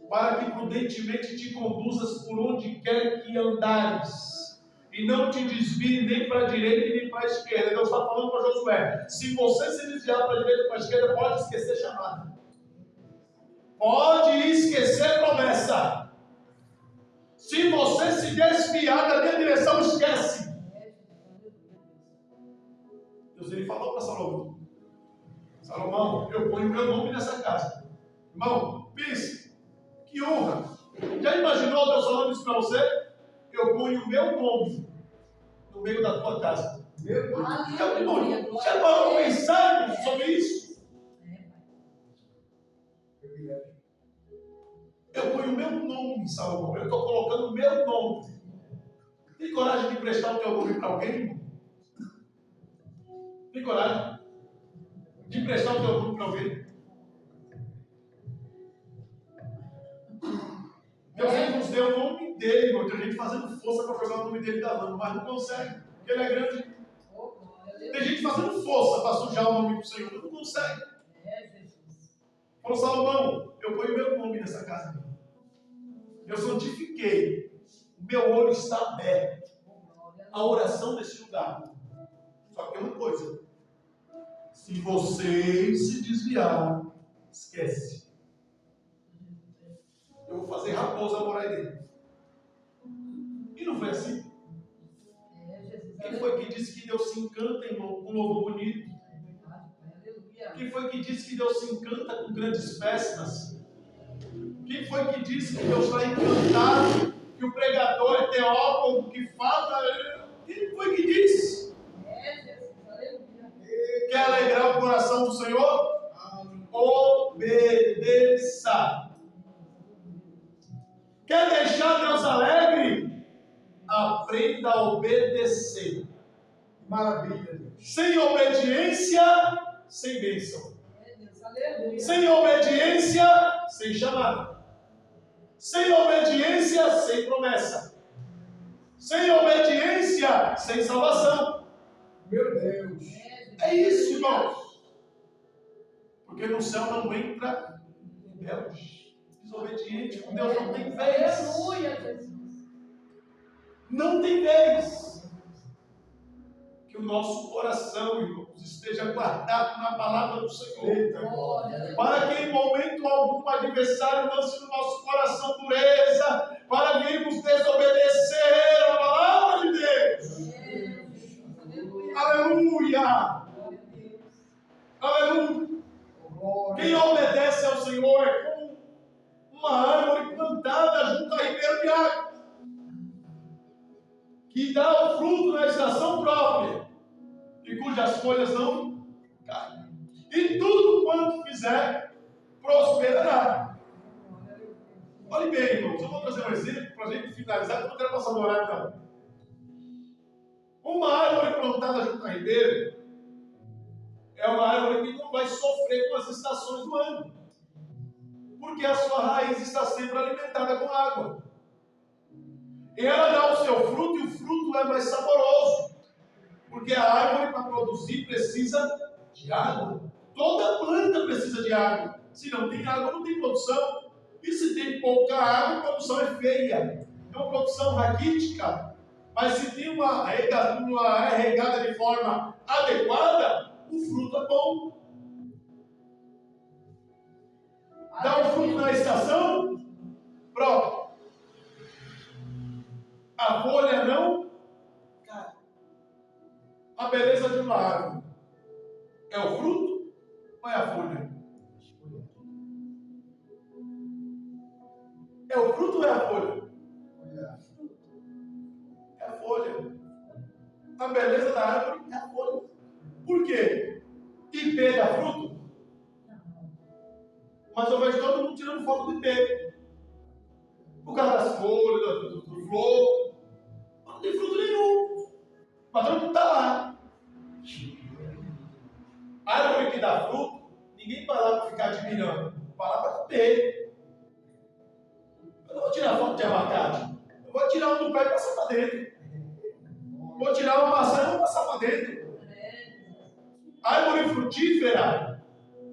para que prudentemente te conduzas por onde quer que andares, e não te desvie nem para a direita nem para a esquerda. Deus está falando para Josué: se você se desviar para a direita ou para a esquerda, pode esquecer chamada, pode esquecer promessa. Se você se desviar da minha direção, esquece. Deus, ele falou para Salomão: Salomão, eu ponho meu nome nessa casa. Irmão, pense, que honra. Já imaginou Deus falando isso para você? Eu ponho o meu nome no meio da tua casa. Meu Deus. Já parou para pensar sobre isso? Eu ponho o meu nome, Salomão. Eu estou colocando o meu nome. Tem coragem de emprestar o teu nome para alguém, irmão? Tem coragem de emprestar o teu nome para alguém? Deus nos deu o nome dele, irmão. Tem gente fazendo força para jogar o nome dele da lama, mas não consegue, porque ele é grande. Tem gente fazendo força para sujar o nome do Senhor, mas não consegue. Falou: Salomão, eu ponho meu nome nessa casa. Eu santifiquei. O meu olho está aberto. A oração desse lugar. Só que tem uma coisa: se você se desviar, esquece. Eu vou fazer raposa morar aí dentro. E não foi assim. Quem foi que disse que Deus se encanta, irmão, com um louvor bonito? Quem foi que disse que Deus se encanta com grandes festas? Quem foi que disse que Deus está encantado, que o pregador é teólogo, que fala? Quem foi que disse? Quer alegrar o coração do Senhor? Obedeça. Quer deixar Deus alegre? Aprenda a obedecer. Maravilha. Sem obediência, sem bênção. Sem obediência, sem chamada. Sem obediência, sem promessa. Sem obediência, sem salvação. Meu Deus. É isso, irmãos. Porque no céu não entra rebelde. Desobediente com Deus não tem vez. Aleluia, Jesus. Não tem vez. Que o nosso coração, irmãos, esteja guardado na palavra do Senhor. Para que em momento algum o adversário lance no nosso coração dureza, para virmos desobedecer a palavra de Deus. Aleluia. Aleluia. Quem obedece ao Senhor é como uma árvore plantada junto a ribeiro de água, que dá o fruto na estação própria, e cujas folhas não caem. E tudo quanto fizer, prosperará. Olhe bem, irmãos, eu vou trazer um exemplo para a gente finalizar, porque eu não quero passar do horário, não. Uma árvore plantada junto a ribeiro é uma árvore que não vai sofrer com as estações do ano, porque a sua raiz está sempre alimentada com água. E ela dá o seu fruto, e o fruto é mais saboroso, porque a árvore, para produzir, precisa de água. Toda planta precisa de água. Se não tem água, não tem produção. E se tem pouca água, a produção é feia. É uma produção raquítica. Mas se tem uma regada de forma adequada, o fruto é bom. Dá o fruto na estação própria. A folha não cai. A beleza de uma árvore é o fruto ou é a folha? É o fruto ou é a folha? É a folha. A beleza da árvore é a folha. Por quê? Ipê dá fruto? Mas eu vejo todo mundo tirando foto do ipê. Por causa das folhas, do flor. Não tem fruto nenhum. Mas todo mundo está lá. abacate? Eu vou tirar um do pé e passar para dentro. Vou tirar uma maçã e vou passar para dentro. A árvore frutífera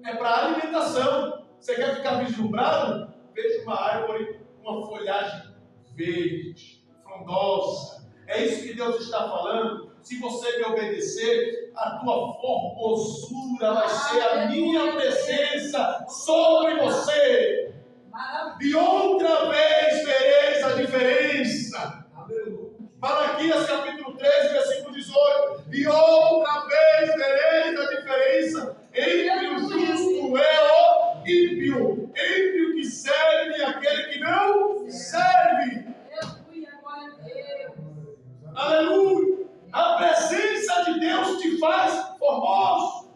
é para alimentação. Você quer ficar vislumbrado? Veja uma árvore com uma folhagem verde, frondosa. É isso que Deus está falando. Se você me obedecer, a tua formosura vai ser a minha presença sobre você. E outra vez vereis a diferença. Malaquias capítulo 13, versículo 18. E outra vez vereis a diferença entre o justo e o ímpio, entre o que serve e aquele que não serve. Aleluia! A presença de Deus te faz formoso.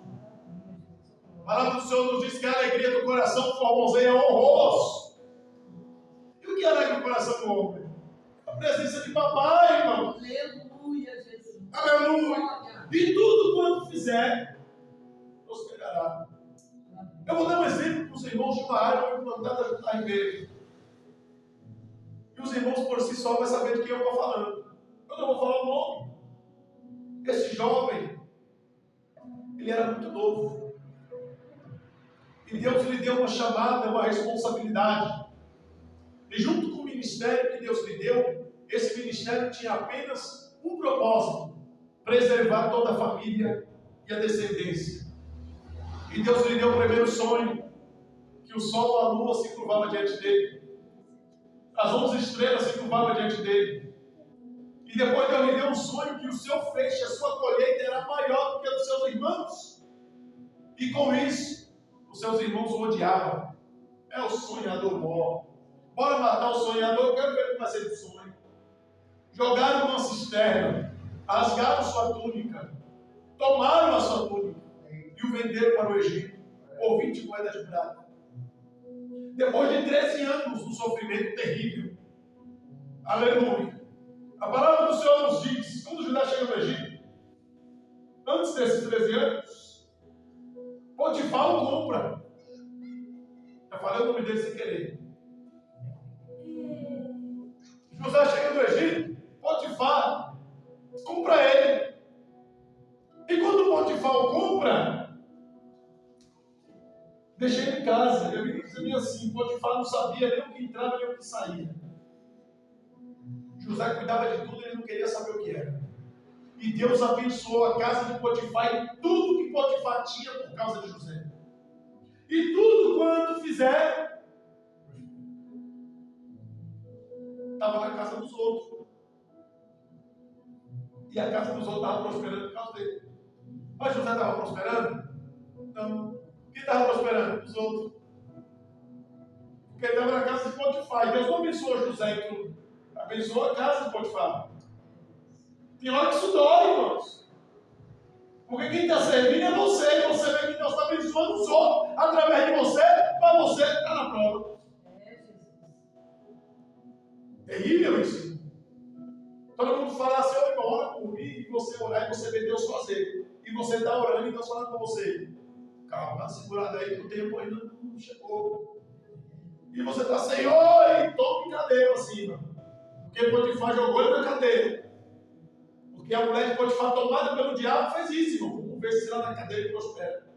A palavra do Senhor nos diz que a alegria do coração formoseia honroso. E o que alegra o coração do homem? A presença de papai, irmão. Aleluia, Jesus. Aleluia. E tudo quanto fizer, prosperará. Eu vou dar um exemplo para os irmãos de uma árvore plantada junto à ribeira. E os irmãos por si só vão saber de quem eu estou falando. Eu não vou falar o nome. Esse jovem, ele era muito novo. E Deus lhe deu uma chamada, uma responsabilidade. E junto com o ministério que Deus lhe deu, esse ministério tinha apenas um propósito: preservar toda a família e a descendência. E Deus lhe deu o primeiro sonho, que o sol e a lua se curvavam diante dele, as 11 estrelas se curvavam diante dele. E depois Deus lhe deu um sonho que o seu feixe, a sua colheita era maior do que a dos seus irmãos. E com isso, os seus irmãos o odiavam. É o sonhador mó. Bora matar o sonhador, eu quero ver o que vai ser do sonho. Jogaram numa cisterna, rasgaram sua túnica, tomaram a sua túnica e o venderam para o Egito por 20 moedas de prata. Depois de 13 anos de sofrimento terrível, aleluia, a palavra do Senhor nos diz, quando Judá chega no Egito, antes desses 13 anos, Potifar o compra. Já falei o nome dele sem querer. José chega no Egito, Potifar compra ele. E quando Potifar o compra, deixei ele em casa. Eu vi que assim, Potifar não sabia nem o que entrava nem o que saía. José cuidava de tudo, ele não queria saber o que era. E Deus abençoou a casa de Potifar e tudo que Potifar tinha por causa de José. E tudo quanto fizer, estava na casa dos outros. E a casa dos outros estava prosperando por causa dele. Mas José estava prosperando? Não. Quem estava prosperando? Os outros. Porque ele estava na casa de Potifar. E Deus não abençoou José em tudo. Abençoou a casa de Potifar. Tem hora que isso dói, irmãos. Porque quem está servindo é você. E você vê que Deus está abençoando os outros através de você, para você estar na prova. Terrível isso. Todo mundo fala assim: ora por mim, e você orar e você ver Deus fazer. E você está orando e Deus falando com você. Calma, segurada aí que o tempo ainda não chegou. E você está, Senhor, e tome cadeira acima. Porque Potifar jogou ele na cadeira. Porque a mulher de Potifar, tomada pelo diabo, fez isso, irmão. Vamos ver se lá na cadeira ele prospera.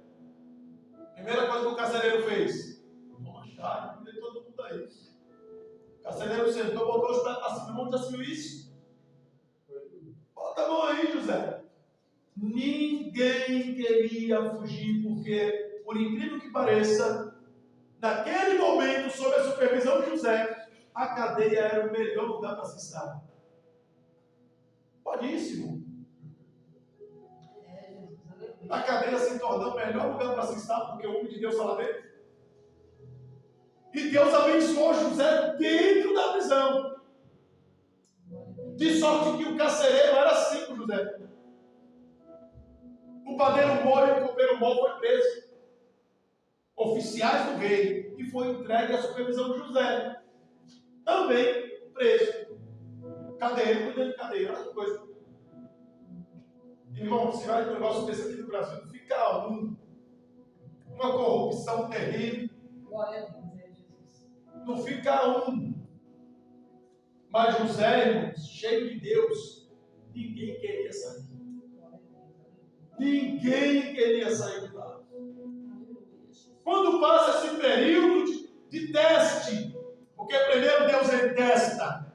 Primeira coisa que o carcereiro fez: vamos achar, e todo mundo aí. O carcereiro sentou, botou os pés para cima. Irmão, já assistiu isso? Bota a mão aí, José. Ninguém queria fugir, porque, por incrível que pareça, naquele momento, sob a supervisão de José, a cadeia era o melhor lugar para se estar. Podíssimo. A cadeia se tornou o melhor lugar para se estar, porque o homem de Deus está lá dentro. E Deus abençoou José dentro da prisão. De sorte que o carcereiro era assim com José. O padeiro mó e o copeiro mó foi preso. Oficiais do rei. E foi entregue à supervisão de José. Também preso. Cadeiro cuidando de cadeira. Olha que coisa. Irmão, se vai um negócio desse aqui no Brasil, fica uma corrupção terrível. Glória a Deus, Jesus. Não fica um. Mas José, irmãos, cheio de Deus, ninguém queria sair. Ninguém queria sair de lá. Quando passa esse período de teste, porque primeiro Deus ele testa,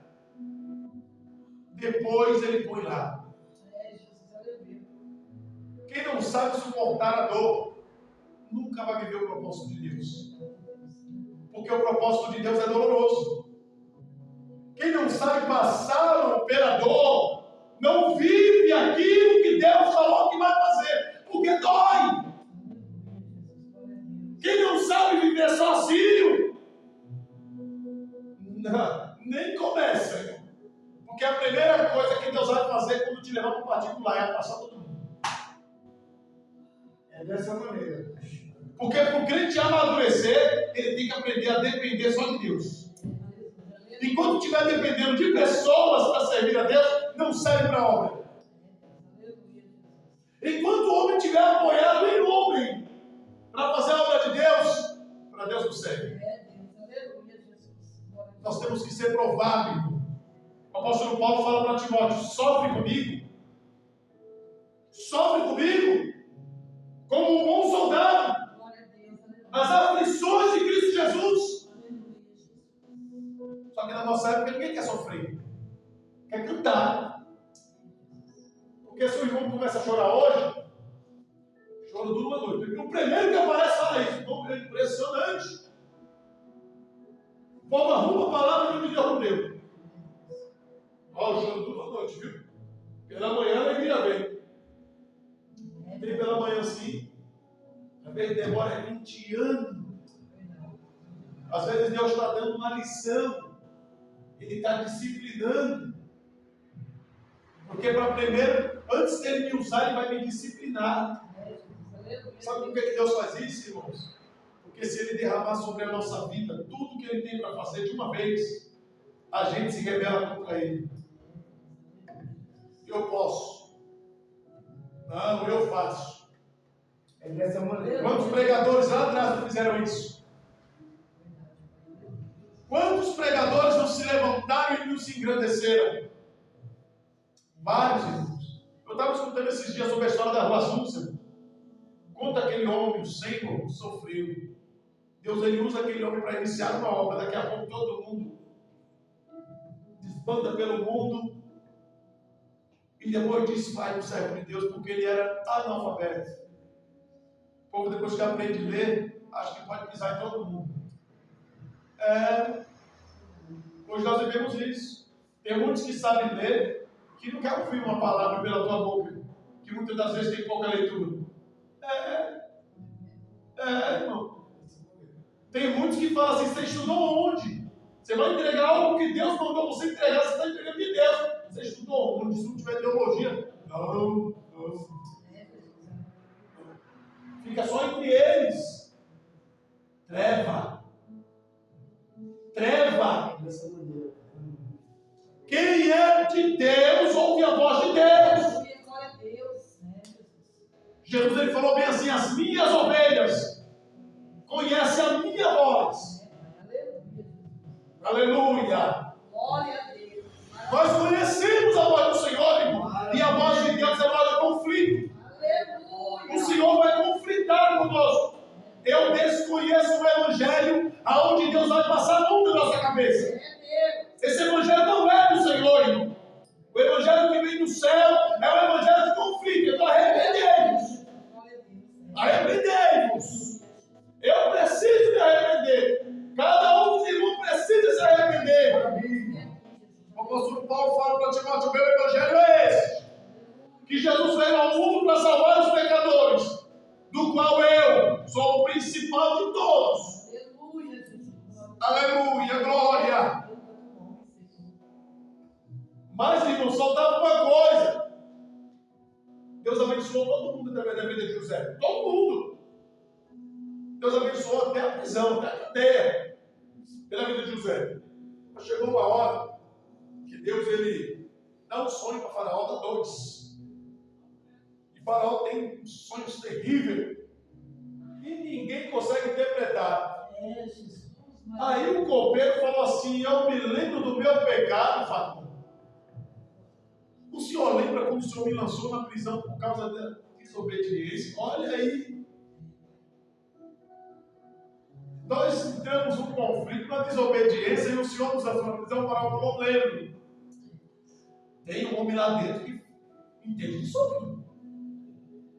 depois ele põe lá. Quem não sabe suportar a dor, nunca vai viver o propósito de Deus. Porque o propósito de Deus é doloroso. Quem não sabe passar pela dor, não vive aquilo que Deus falou que vai fazer, porque dói. Quem não sabe viver sozinho, não, nem começa, irmão. Porque a primeira coisa que Deus vai fazer quando te levar para o particular é afastar todo mundo. É dessa maneira. Porque para o crente amadurecer, ele tem que aprender a depender só de Deus. Enquanto estiver dependendo de pessoas para servir a Deus, não serve para a obra. Enquanto o homem estiver apoiado em homem para fazer a obra de Deus, para Deus não serve. Nós temos que ser prováveis. O apóstolo Paulo fala para Timóteo: sofre comigo, como um bom soldado, as aflições de Cristo Jesus. Só que na nossa época ninguém quer sofrer, quer cantar. Porque se o irmão começa a chorar hoje, choro dura uma noite. O primeiro que aparece fala isso, então é impressionante. O povo arruma a palavra que o Deus não deu. Ó, o choro dura uma noite, viu? Pela manhã a alegria vem. Vem pela manhã assim, às vezes demora 20 anos. Às vezes Deus está dando uma lição, Ele está disciplinando. Porque para primeiro, antes dele me usar, Ele vai me disciplinar. Sabe por que Deus faz isso, irmãos? Porque se Ele derramar sobre a nossa vida tudo que Ele tem para fazer de uma vez, a gente se rebela contra Ele. Eu posso. Não, eu faço. É dessa maneira. Quantos pregadores lá atrás não fizeram isso? Quantos pregadores não se levantaram e não se engrandeceram? Vários, irmãos. Eu estava escutando esses dias sobre a história da Rua Azusa. Conta aquele homem, o Senhor, sofreu. Deus ele usa aquele homem para iniciar uma obra. Daqui a pouco todo mundo desbanda pelo mundo. E depois diz: vai para o servo de Deus, porque ele era analfabeto. O povo, depois que aprende a ler, acha que pode pisar em todo mundo. Hoje nós vivemos isso. Tem muitos que sabem ler, que não querem ouvir uma palavra pela tua boca, que muitas das vezes tem pouca leitura. Irmão. Tem muitos que falam assim: você estudou onde? Você vai entregar algo que Deus mandou você entregar, você está entregando de Deus. Você estudou onde? Se não tiver teologia, não. Fica só entre eles. Treva. Quem é de Deus ouve a voz de Deus. Jesus ele falou bem assim: as minhas ovelhas conhecem a minha voz. Aleluia. Glória a Deus. Nós conhecemos a voz do Senhor, irmão. E a voz de Deus é a voz de conflito. Aleluia. O Senhor vai conflitar conosco. Eu desconheço o Evangelho aonde Deus vai passar a mão na nossa cabeça. Esse Evangelho não é do Senhor, irmão. O Evangelho que vem do céu é o Evangelho de conflito. Então arrependei-vos. Arrependei-vos. Eu preciso me arrepender. Cada um dos irmãos precisa se arrepender. O apóstolo Paulo fala para Timóteo: o meu Evangelho é esse. Que Jesus veio ao mundo para salvar os pecadores, do qual eu sou o principal de todos. Aleluia, glória. Mas, irmão, faltava uma coisa. Deus abençoou todo mundo através da vida de José. Todo mundo. Deus abençoou até a prisão, até a cadeia, pela vida de José. Mas chegou uma hora que Deus ele dá um sonho para Faraó, dá dois. E Faraó tem sonhos terríveis. E ninguém consegue interpretar. Aí o copeiro falou assim: eu me lembro do meu pecado, senhor lembra como o senhor me lançou na prisão por causa da desobediência? Olha aí. Nós entramos num conflito na desobediência e o senhor nos lançou na prisão. O faraó falou: lembro. Tem um homem lá dentro que entende de sonho.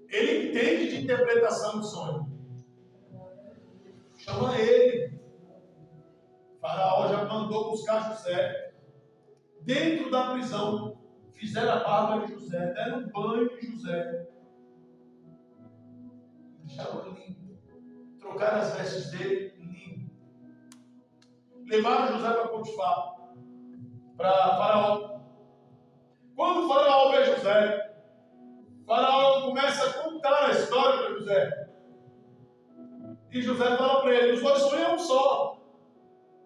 Ele entende de interpretação de sonho. Chama ele. O faraó já mandou buscar José. Dentro da prisão, fizeram a barba de José, deram um banho de José. Deixaram limpo. Trocaram as vestes dele limpo. Levaram José para Potifar, para Faraó. Quando o Faraó vê José, o Faraó começa a contar a história para José. E José fala para ele: os dois sonham um só.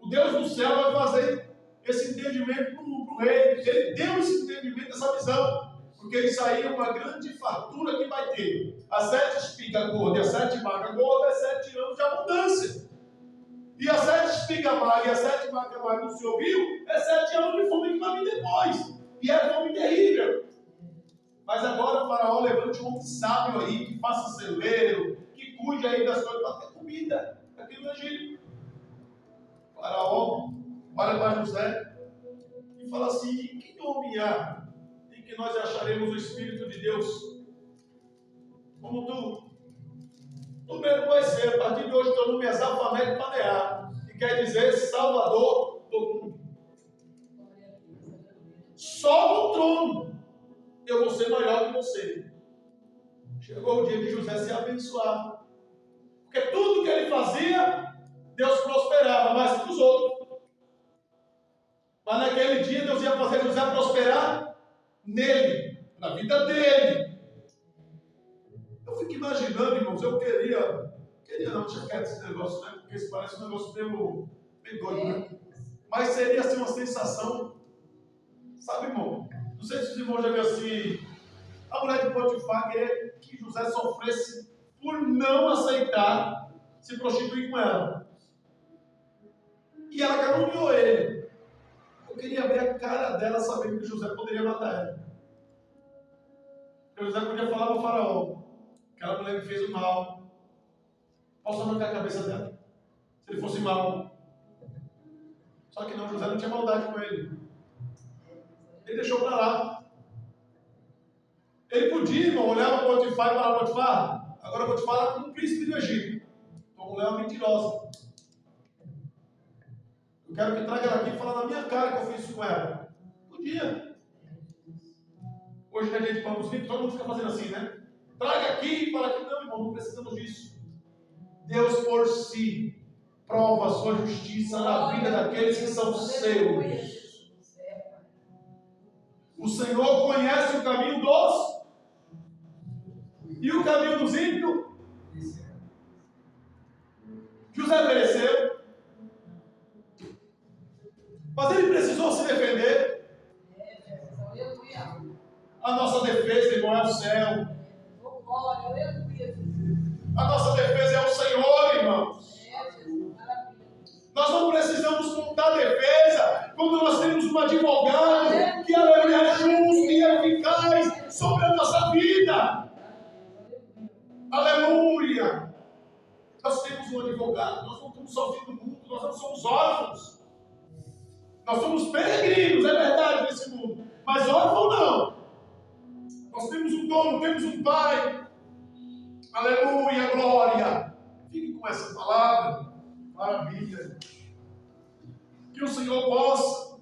O Deus do céu vai fazer esse entendimento para o rei. Ele deu esse entendimento, essa visão. Porque isso aí é uma grande fartura que vai ter. As 7 espigas gordas e as 7 vacas gordas é 7 anos de abundância. E as 7 espigas magras e as 7 vacas magras que o senhor viu é 7 anos de fome que vai vir depois. E é fome terrível. Mas agora o faraó levante um homem sábio aí, que faça celeiro, que cuide aí das coisas para ter comida aqui no Egito. O faraó olha para José e fala assim: que homem há em que nós acharemos o Espírito de Deus como tu? Tu mesmo vai ser, a partir de hoje teu nome é Zalfamed Paneá, que quer dizer Salvador do mundo. Só no trono eu vou ser maior que você. Chegou o dia de José ser abençoado, porque tudo que ele fazia, Deus prosperava mais que os outros. Mas naquele dia Deus ia fazer José prosperar nele, na vida dele. Eu fico imaginando, irmãos, eu queria não, deixa quieto esse negócio, né? Porque isso parece um negócio meio doido, né? Mas seria assim uma sensação, sabe, irmão? Não sei se os irmãos já viram assim, a mulher de Potifar queria que José sofresse por não aceitar se prostituir com ela. E ela caluniou ele. Eu queria ver a cara dela sabendo que José poderia matar ela. Porque José podia falar para o faraó: aquela mulher me fez o mal. Posso arrancar a cabeça dela? Se ele fosse mal. Só que não, José não tinha maldade com ele. Ele deixou para lá. Ele podia, irmão, olhar para Potifar e falar: Potifar, agora Potifar é como um príncipe do Egito. Tua mulher é uma mentirosa. Eu quero que traga ela aqui e fale na minha cara que eu fiz isso com ela. Podia. Hoje na gente para os livros, todo mundo fica fazendo assim, né? Traga aqui e fala aqui. Não, irmão, não precisamos disso. Deus por si prova a sua justiça na vida daqueles que são seus. O Senhor conhece o caminho dos e o caminho dos ímpios. José pereceu, mas ele precisou se defender. A nossa defesa, irmão, é o céu. A nossa defesa é o Senhor, irmãos. Nós não precisamos contar defesa quando nós temos um advogado que é justo e eficaz sobre a nossa vida. Aleluia! Nós temos um advogado, nós não estamos sozinhos no mundo, nós não somos órfãos. Nós somos peregrinos, é verdade, nesse mundo. Mas órfão não. Nós temos um dono, temos um pai. Aleluia, glória. Fique com essa palavra. Maravilha. Que o Senhor possa